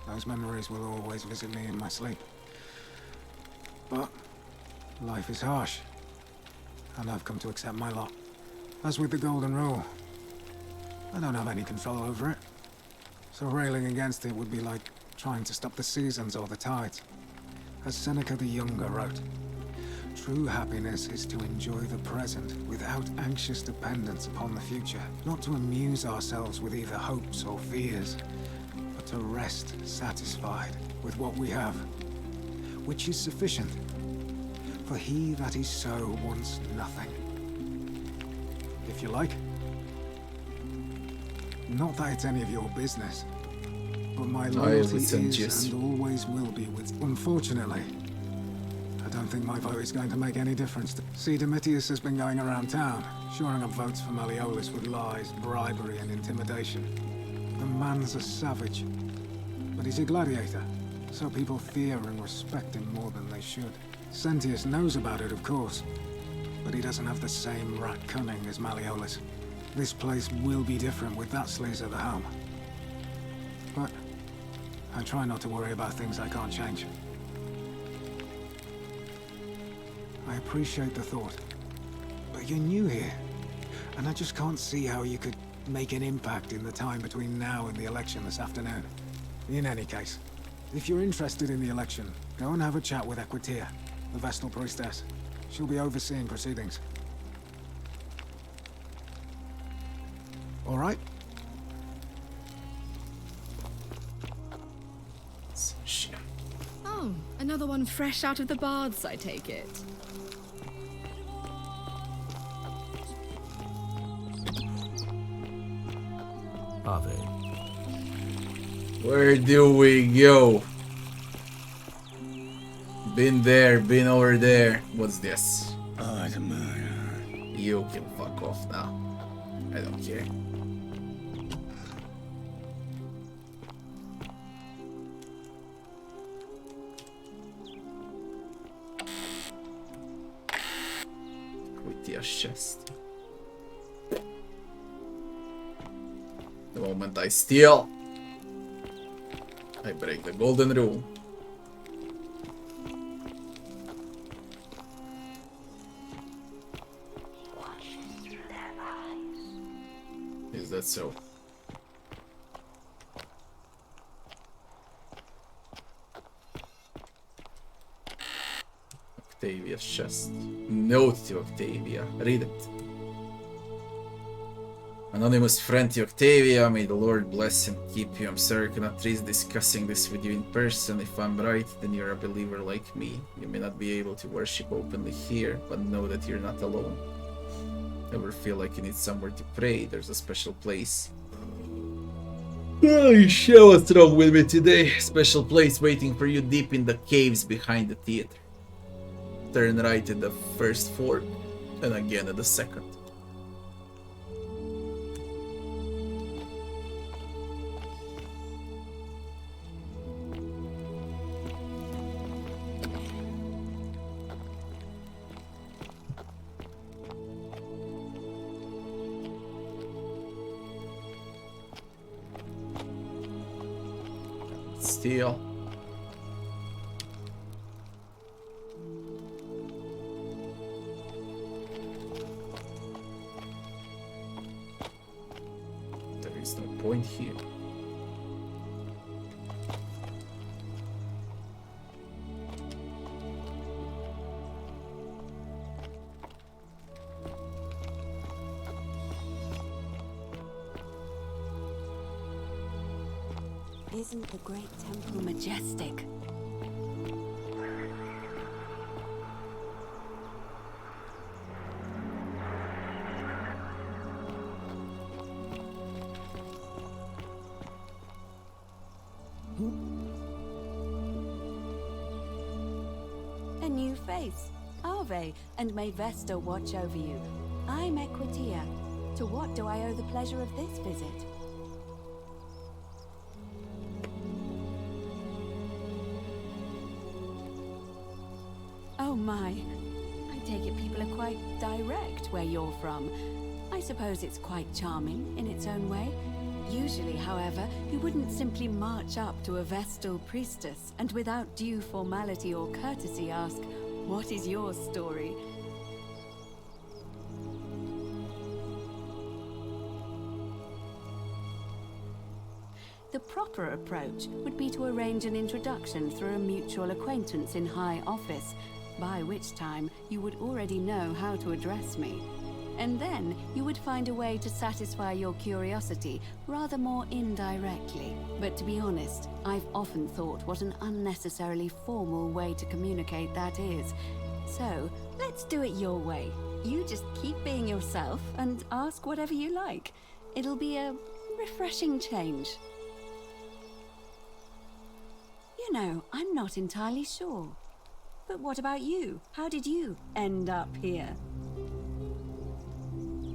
those memories will always visit me in my sleep. But life is harsh, and I've come to accept my lot. As with the Golden Rule, I don't have any control over it, so railing against it would be like trying to stop the seasons or the tides. As Seneca the Younger wrote, true happiness is to enjoy the present without anxious dependence upon the future, not to amuse ourselves with either hopes or fears, but to rest satisfied with what we have, which is sufficient. For he that is so wants nothing. If you like. Not that it's any of your business, but my loyalty is and always will be with... Unfortunately, I don't think my vote is going to make any difference. See, Domitius has been going around town, shoring up votes for Malleolus with lies, bribery, and intimidation. The man's a savage, but he's a gladiator, so people fear and respect him more than they should. Sentius knows about it, of course, but he doesn't have the same rat cunning as Malleolus. This place will be different with that sleaze at the helm. But I try not to worry about things I can't change. I appreciate the thought, but you're new here, and I just can't see how you could make an impact in the time between now and the election this afternoon. In any case, if you're interested in the election, go and have a chat with Equitia, the Vestal Priestess. She'll be overseeing proceedings. All right? Oh, another one fresh out of the baths, I take it. Salve. Where do we go? Been there, been over there. What's this? Oh, it's a murder. You can fuck off now. I don't care. Quitia's chest. The moment I steal, I break the golden rule. Is that so? Octavia's chest. Note to Octavia. Read it. Anonymous friend to Octavia, may the Lord bless and keep you. I'm sorry I cannot risk discussing this with you in person. If I'm right, then you're a believer like me. You may not be able to worship openly here, but know that you're not alone. Ever feel like you need somewhere to pray? There's a special place. Oh, shit, what's wrong with me today? Special place waiting for you deep in the caves behind the theater. Turn right at the first fork, and again at the second. Steel. There is no point here. Isn't the great temple majestic? A new face. Salve, and may Vesta watch over you. I'm Equitia. To what do I owe the pleasure of this visit? Oh my. I take it people are quite direct where you're from. I suppose it's quite charming in its own way. Usually, however, you wouldn't simply march up to a Vestal priestess and without due formality or courtesy ask, "What is your story?" The proper approach would be to arrange an introduction through a mutual acquaintance in high office, by which time you would already know how to address me. And then you would find a way to satisfy your curiosity rather more indirectly. But to be honest, I've often thought what an unnecessarily formal way to communicate that is. So, let's do it your way. You just keep being yourself and ask whatever you like. It'll be a refreshing change. You know, I'm not entirely sure. But what about you? How did you end up here?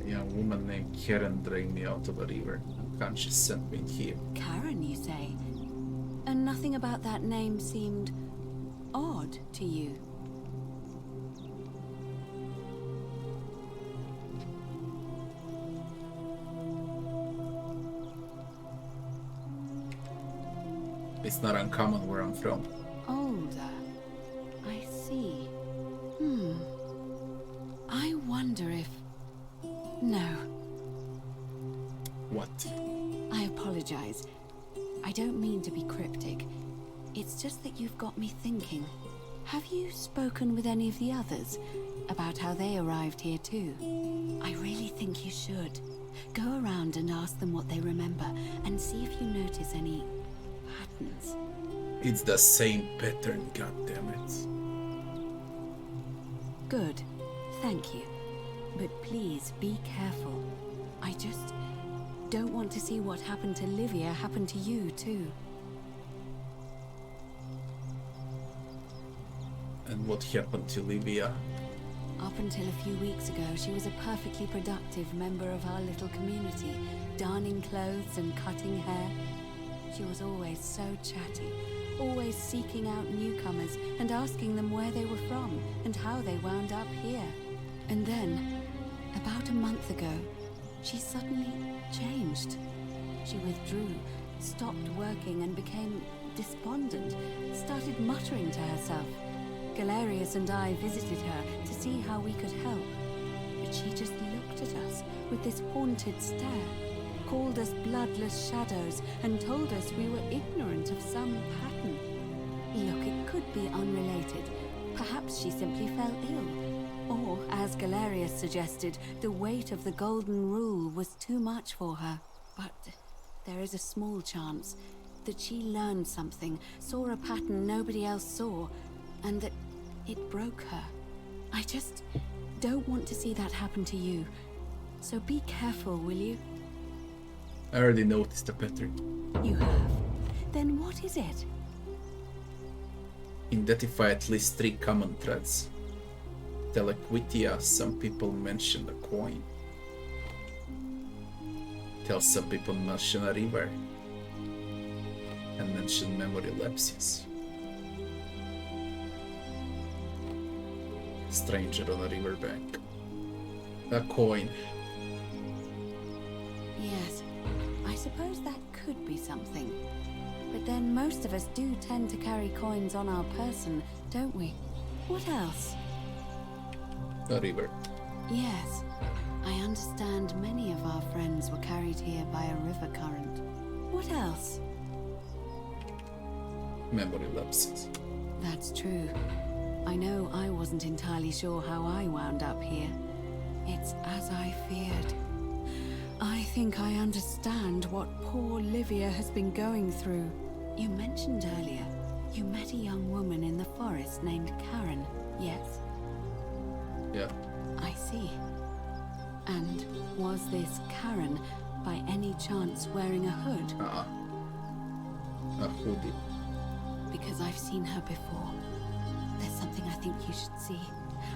A young woman named Karen dragged me out of a river. Unconscious sent me here. Karen, you say? And nothing about that name seemed odd to you? It's not uncommon where I'm from. Older. I see. I wonder if... No. What? I apologize. I don't mean to be cryptic. It's just that you've got me thinking. Have you spoken with any of the others about how they arrived here too? I really think you should. Go around and ask them what they remember and see if you notice any patterns. It's the same pattern, goddammit. Good. Thank you. But please be careful. I just don't want to see what happened to Livia happen to you too. And what happened to Livia? Up until a few weeks ago, she was a perfectly productive member of our little community, darning clothes and cutting hair. She was always so chatty, always seeking out newcomers and asking them where they were from and how they wound up here. And then, about a month ago, she suddenly changed. She withdrew, stopped working and became despondent, started muttering to herself. Galerius and I visited her to see how we could help, but she just looked at us with this haunted stare. called us bloodless shadows, and told us we were ignorant of some pattern. Look, it could be unrelated. Perhaps she simply fell ill. Or, as Galerius suggested, the weight of the Golden Rule was too much for her. But there is a small chance that she learned something, saw a pattern nobody else saw, and that it broke her. I just don't want to see that happen to you. So be careful, will you? I already noticed the pattern. You have? Then what is it? Identify at least 3 common threads. Telequitia, some people mention the coin. Tell some people mention a river. And mention memory lapses. Stranger on a riverbank. A coin. Yes, I suppose that could be something. But then most of us do tend to carry coins on our person, don't we? What else? A river. Yes, I understand many of our friends were carried here by a river current. What else? Memory lapses. That's true. I know I wasn't entirely sure how I wound up here. It's as I feared. I think I understand what poor Livia has been going through. You mentioned earlier, you met a young woman in the forest named Karen, yes? Yeah. I see. And was this Karen by any chance wearing a hood? A hoodie. Because I've seen her before. There's something I think you should see.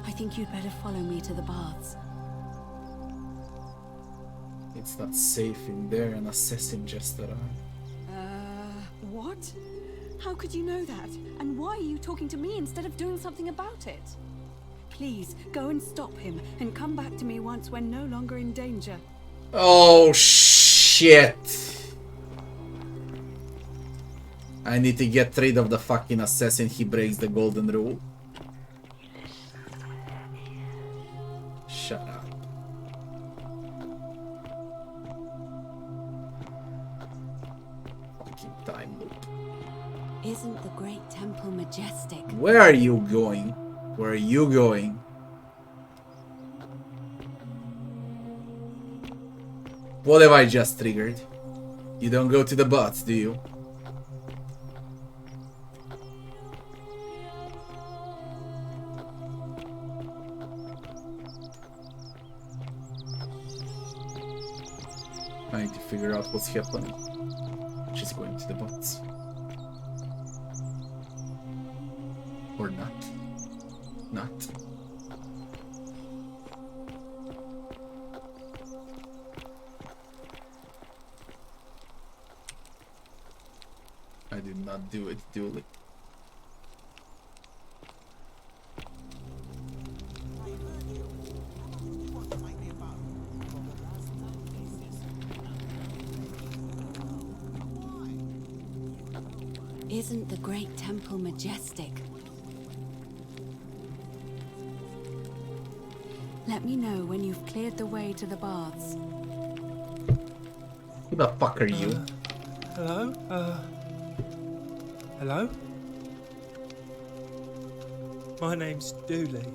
I think you'd better follow me to the baths. It's not safe in there, an assassin just arrived. What? How could you know that? And why are you talking to me instead of doing something about it? Please, go and stop him, and come back to me once we're no longer in danger. Oh, shit! I need to get rid of the fucking assassin, he breaks the golden rule. Shut up. Fucking time loop. Isn't the great temple majestic? Where are you going? Where are you going? What have I just triggered? You don't go to the bots, do you? I need to figure out what's happening. She's going to the bots. Or not. Not. I did not do it duly. Isn't the great temple majestic? Let me know when you've cleared the way to the baths. Who the fuck are you? Hello? Hello? My name's Dooley.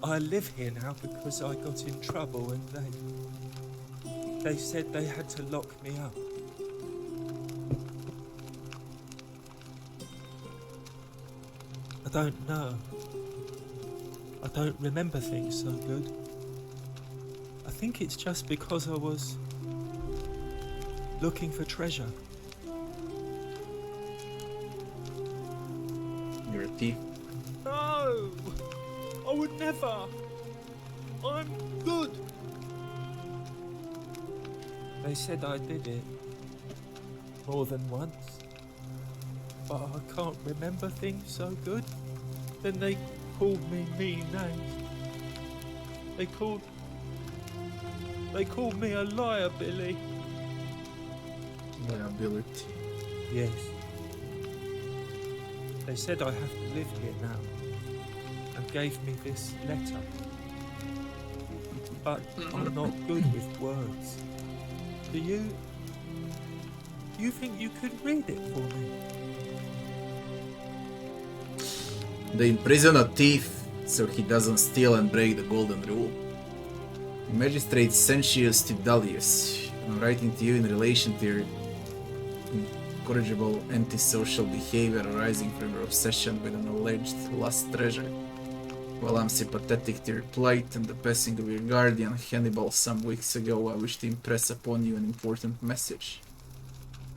I live here now because I got in trouble and they said they had to lock me up. I don't know. I don't remember things so good. I think it's just because I was looking for treasure. You're a thief. No! I would never! I'm good! They said I did it more than once, but I can't remember things so good. Then they called me mean names. They called me a liar, Billy. Liability. Yes. They said I have to live here now, and gave me this letter. But I'm not good with words. Do you think you could read it for me? They imprison a thief so he doesn't steal and break the golden rule. Magistrate Sentius Tidalius, I'm writing to you in relation to your incorrigible antisocial behavior arising from your obsession with an alleged lost treasure. While I'm sympathetic to your plight and the passing of your guardian Hannibal some weeks ago, I wish to impress upon you an important message.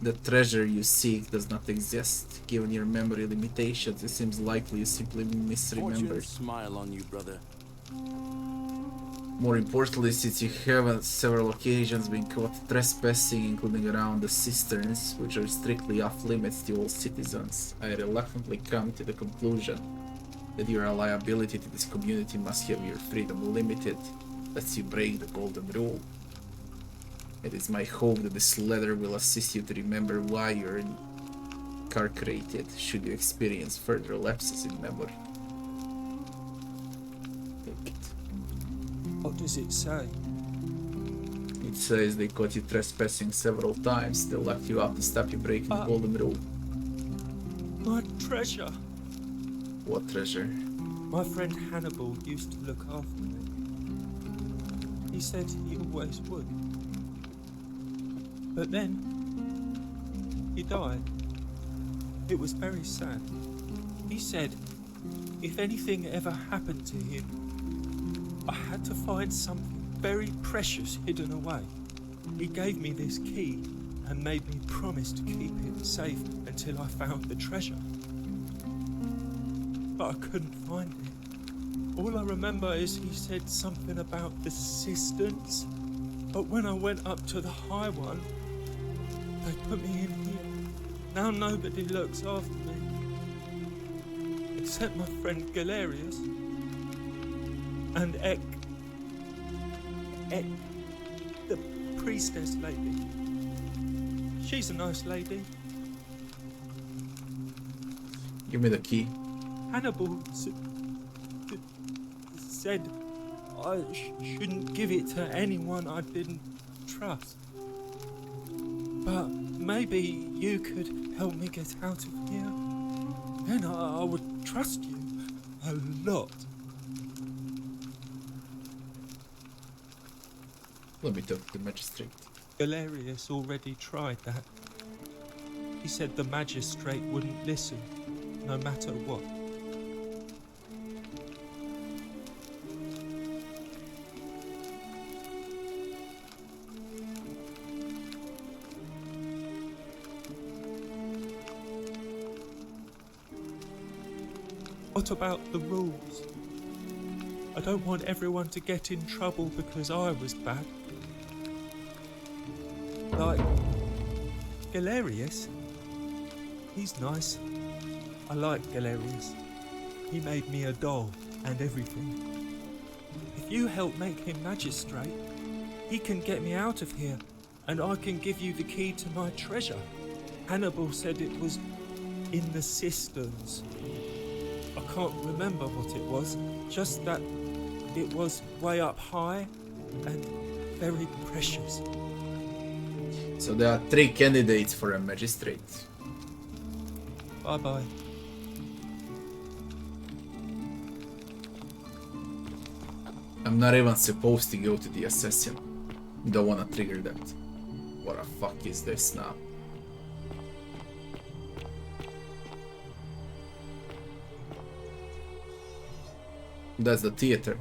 The treasure you seek does not exist. Given your memory limitations, it seems likely you simply misremembered. Fortune smile on you, brother. More importantly, since you have on several occasions been caught trespassing, including around the cisterns, which are strictly off limits to all citizens, I reluctantly come to the conclusion that your liability to this community must have your freedom limited, lest you break the golden rule. It is my hope that this letter will assist you to remember why you are incarcerated, should you experience further lapses in memory. Take it. What does it say? It says they caught you trespassing several times. They locked you up to stop you breaking the golden rule. My treasure! What treasure? My friend Hannibal used to look after me. He said he always would. But then, he died. It was very sad. He said, if anything ever happened to him, I had to find something very precious hidden away. He gave me this key and made me promise to keep it safe until I found the treasure. But I couldn't find it. All I remember is he said something about the cisterns, but when I went up to the high one, they put me in here. Now nobody looks after me, except my friend Galerius and Ek, the priestess lady. She's a nice lady. Give me the key. Hannibal said I shouldn't give it to anyone I didn't trust. But maybe you could help me get out of here. Then I would trust you a lot. Let me talk to the magistrate. Galerius already tried that. He said the magistrate wouldn't listen, no matter what. What about the rules? I don't want everyone to get in trouble because I was bad. Like Galerius. He's nice. I like Galerius. He made me a doll and everything. If you help make him magistrate, he can get me out of here and I can give you the key to my treasure. Hannibal said it was in the cisterns. I can't remember what it was, just that it was way up high and very precious. So there are 3 candidates for a magistrate. Bye-bye. I'm not even supposed to go to the assassin. Don't wanna trigger that. What the fuck is this now? That's the theater.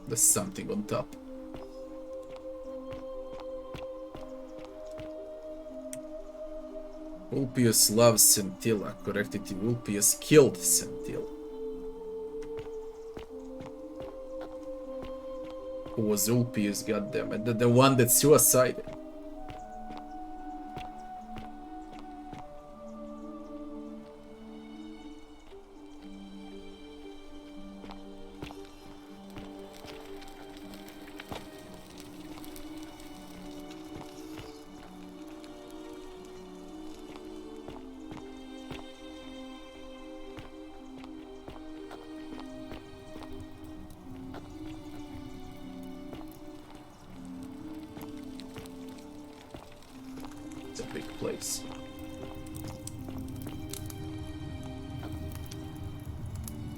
There's something on top. Ulpius loves Scintilla. Corrected to Ulpius killed Scintilla. Who was Ulpius, goddammit? The one that suicided. place.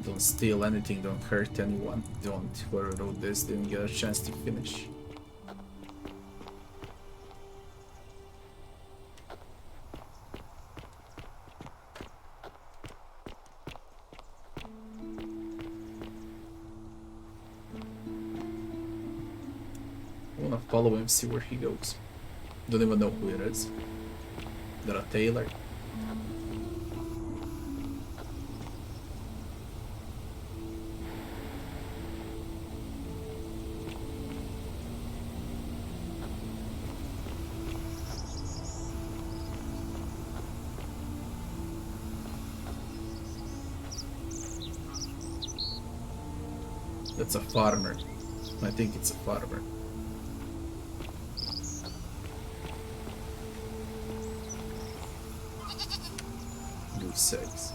Don't steal anything, don't hurt anyone. Whoever wrote this didn't get a chance to finish. I wanna follow him, see where he goes. Don't even know who it is. Is that a tailor? That's a farmer. I think it's a farmer. Goose eggs.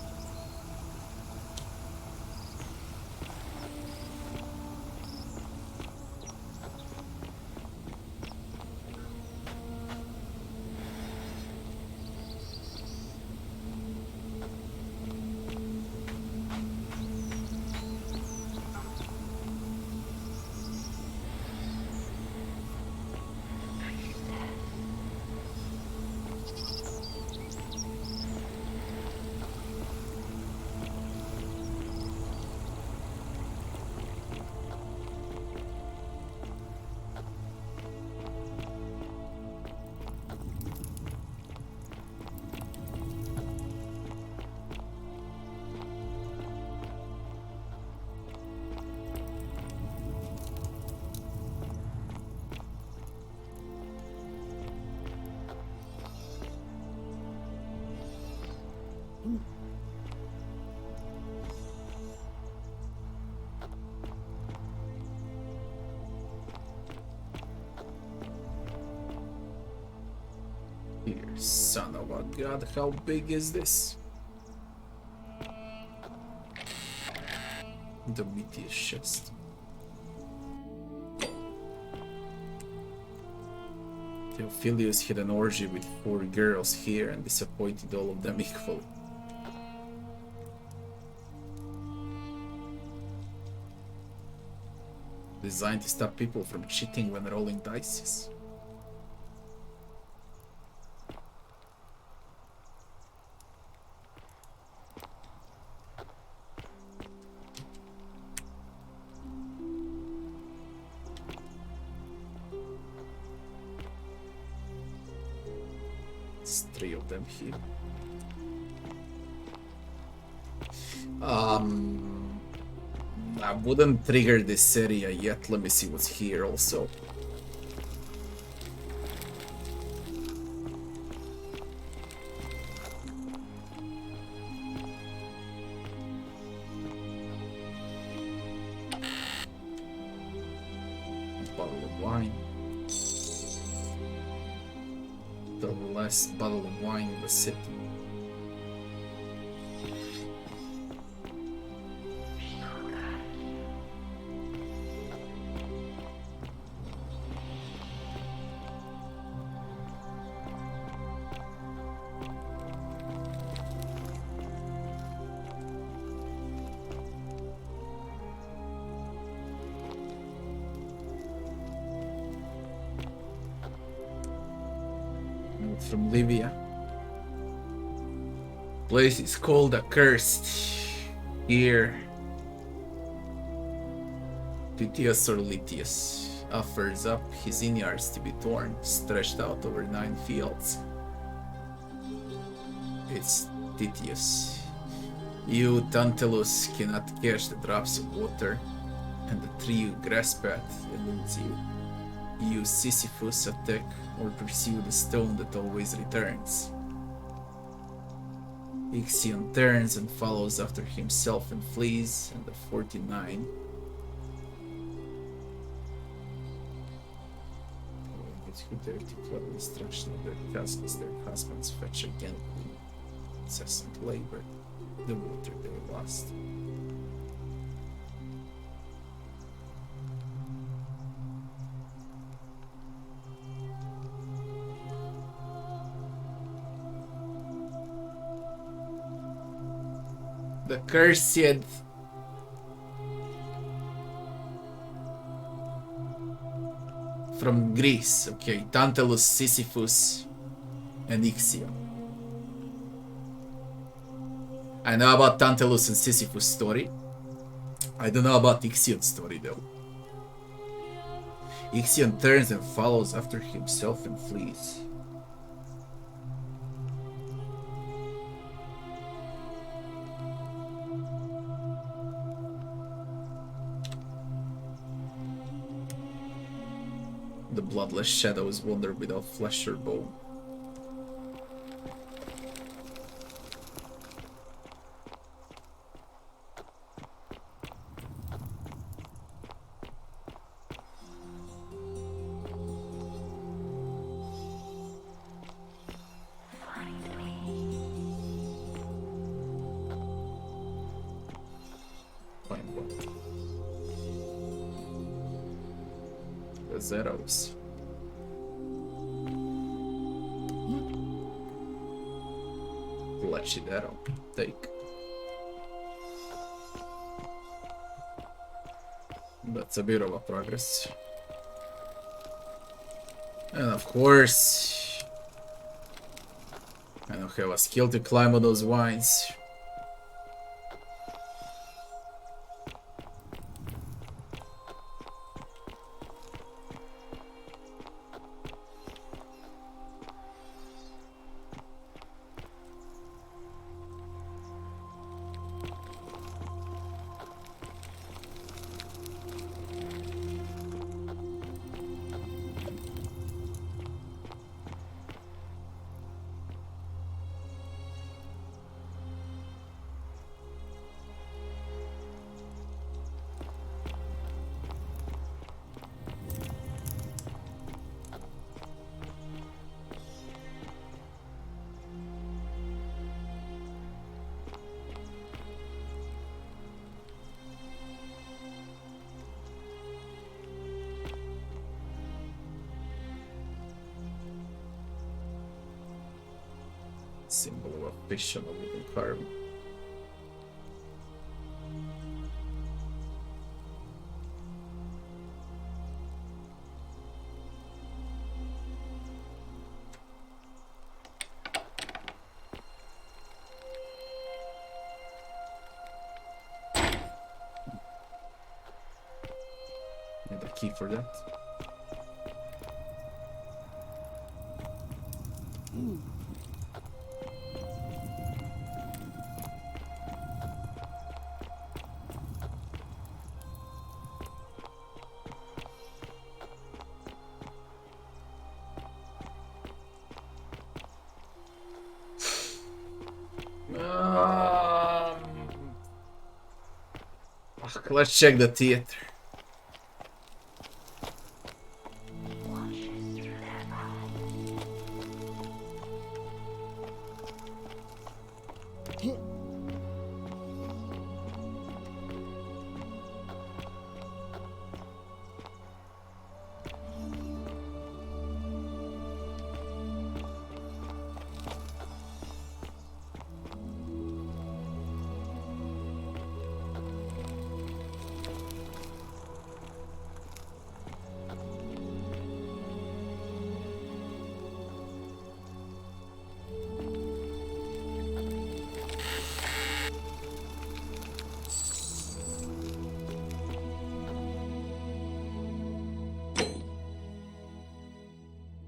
Here, son of a god, how big is this? The meatiest chest. Theophilus had an orgy with 4 girls here and disappointed all of them equally. Designed to stop people from cheating when rolling dice. There's 3 of them here. I wouldn't trigger this area yet. Let me see what's here also. A bottle of wine. The last bottle of wine in the city. From Livia. Place is called Accursed. Here, Titius or Litius offers up his inwards to be torn, stretched out over 9 fields. It's Titius. You, Tantalus, cannot catch the drops of water, and the tree you grasp at eludes you. You, Sisyphus, attack or pursue the stone that always returns. Ixion turns and follows after himself and flees, and the 49. It's who dare to plot the destruction of their castles, their husbands fetch again with incessant labor the water they lost. The cursed. From Greece. Okay, Tantalus, Sisyphus, and Ixion. I know about Tantalus and Sisyphus story. I don't know about Ixion's story though. Ixion turns and follows after himself and flees. The bloodless shadows wander without flesh or bone. Zeros. Lecidero. Take. That's a bit of a progress. And of course, I don't have a skill to climb on those vines. Symbol of a fish on a wooden carving. Need a key for that. Let's check the theater.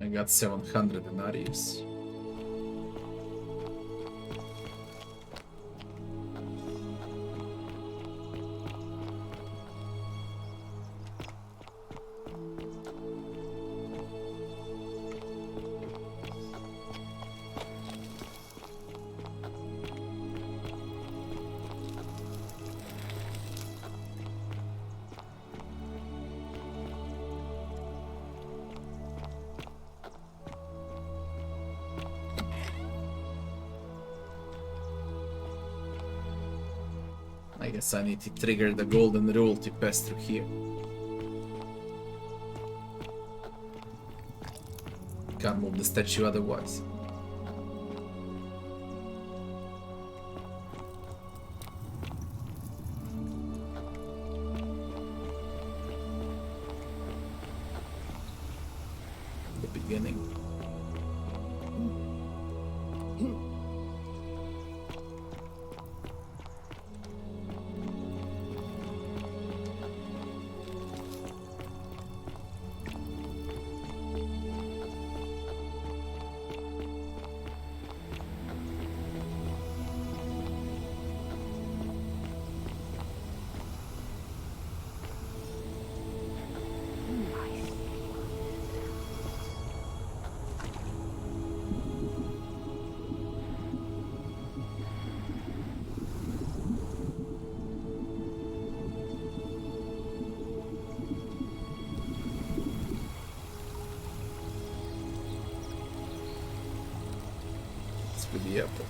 I got 700 denarius. I guess I need to trigger the golden rule to pass through here. Can't move the statue otherwise. beginning. With the apple.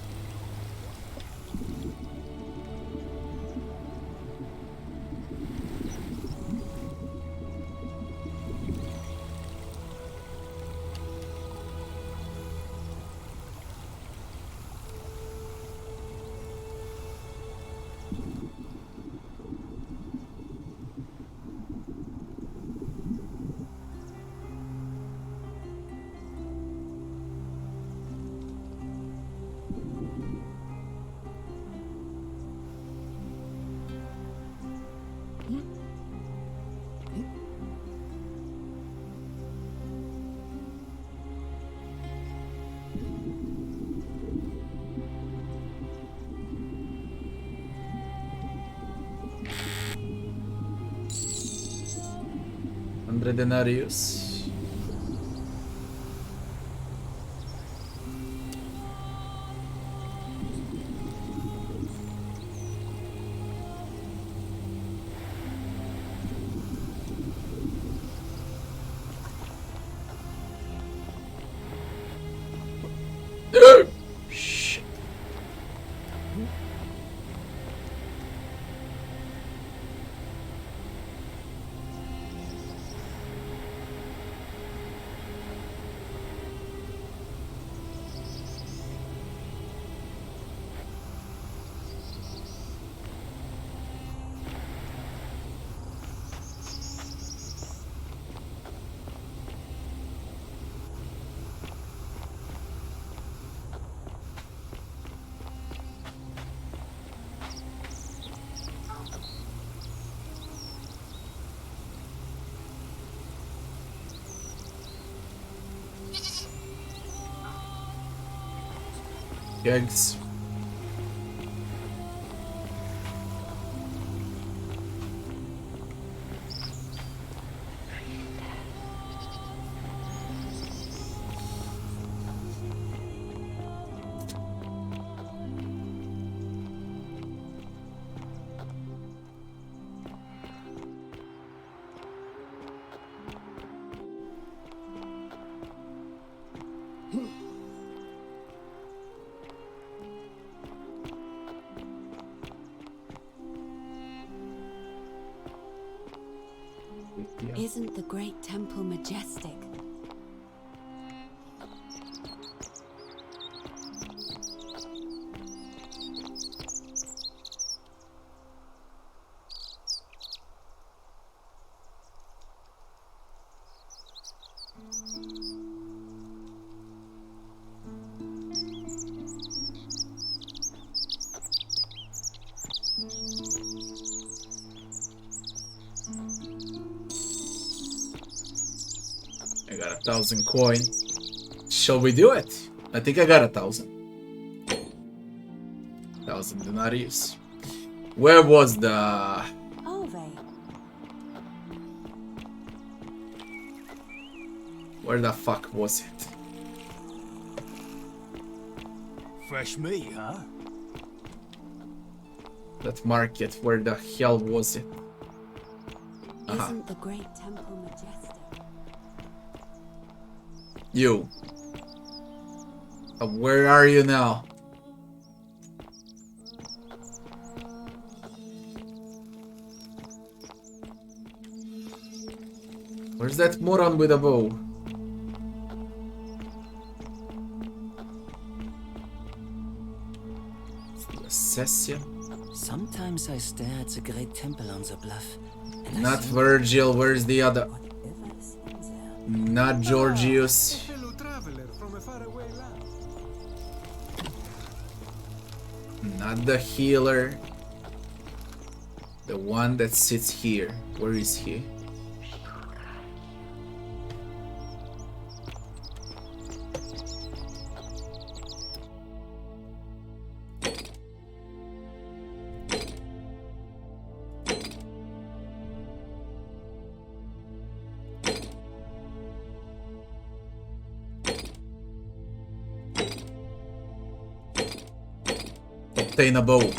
Denarius. Shit. Yikes. Isn't the great temple majestic? I got 1,000 coin. Shall we do it? I think I got 1,000. 1,000 denarius. Where was the... Where the fuck was it? Fresh meat, huh? That market, where the hell was it? Isn't the great temple majestic? You. Where are you now? Where's that moron with a bow? Assassin? Sometimes I stare at the great temple on the bluff. Not Virgil, where's the other? Not Georgius. Not the healer. The one that sits here. Where is he? Obtain a bow.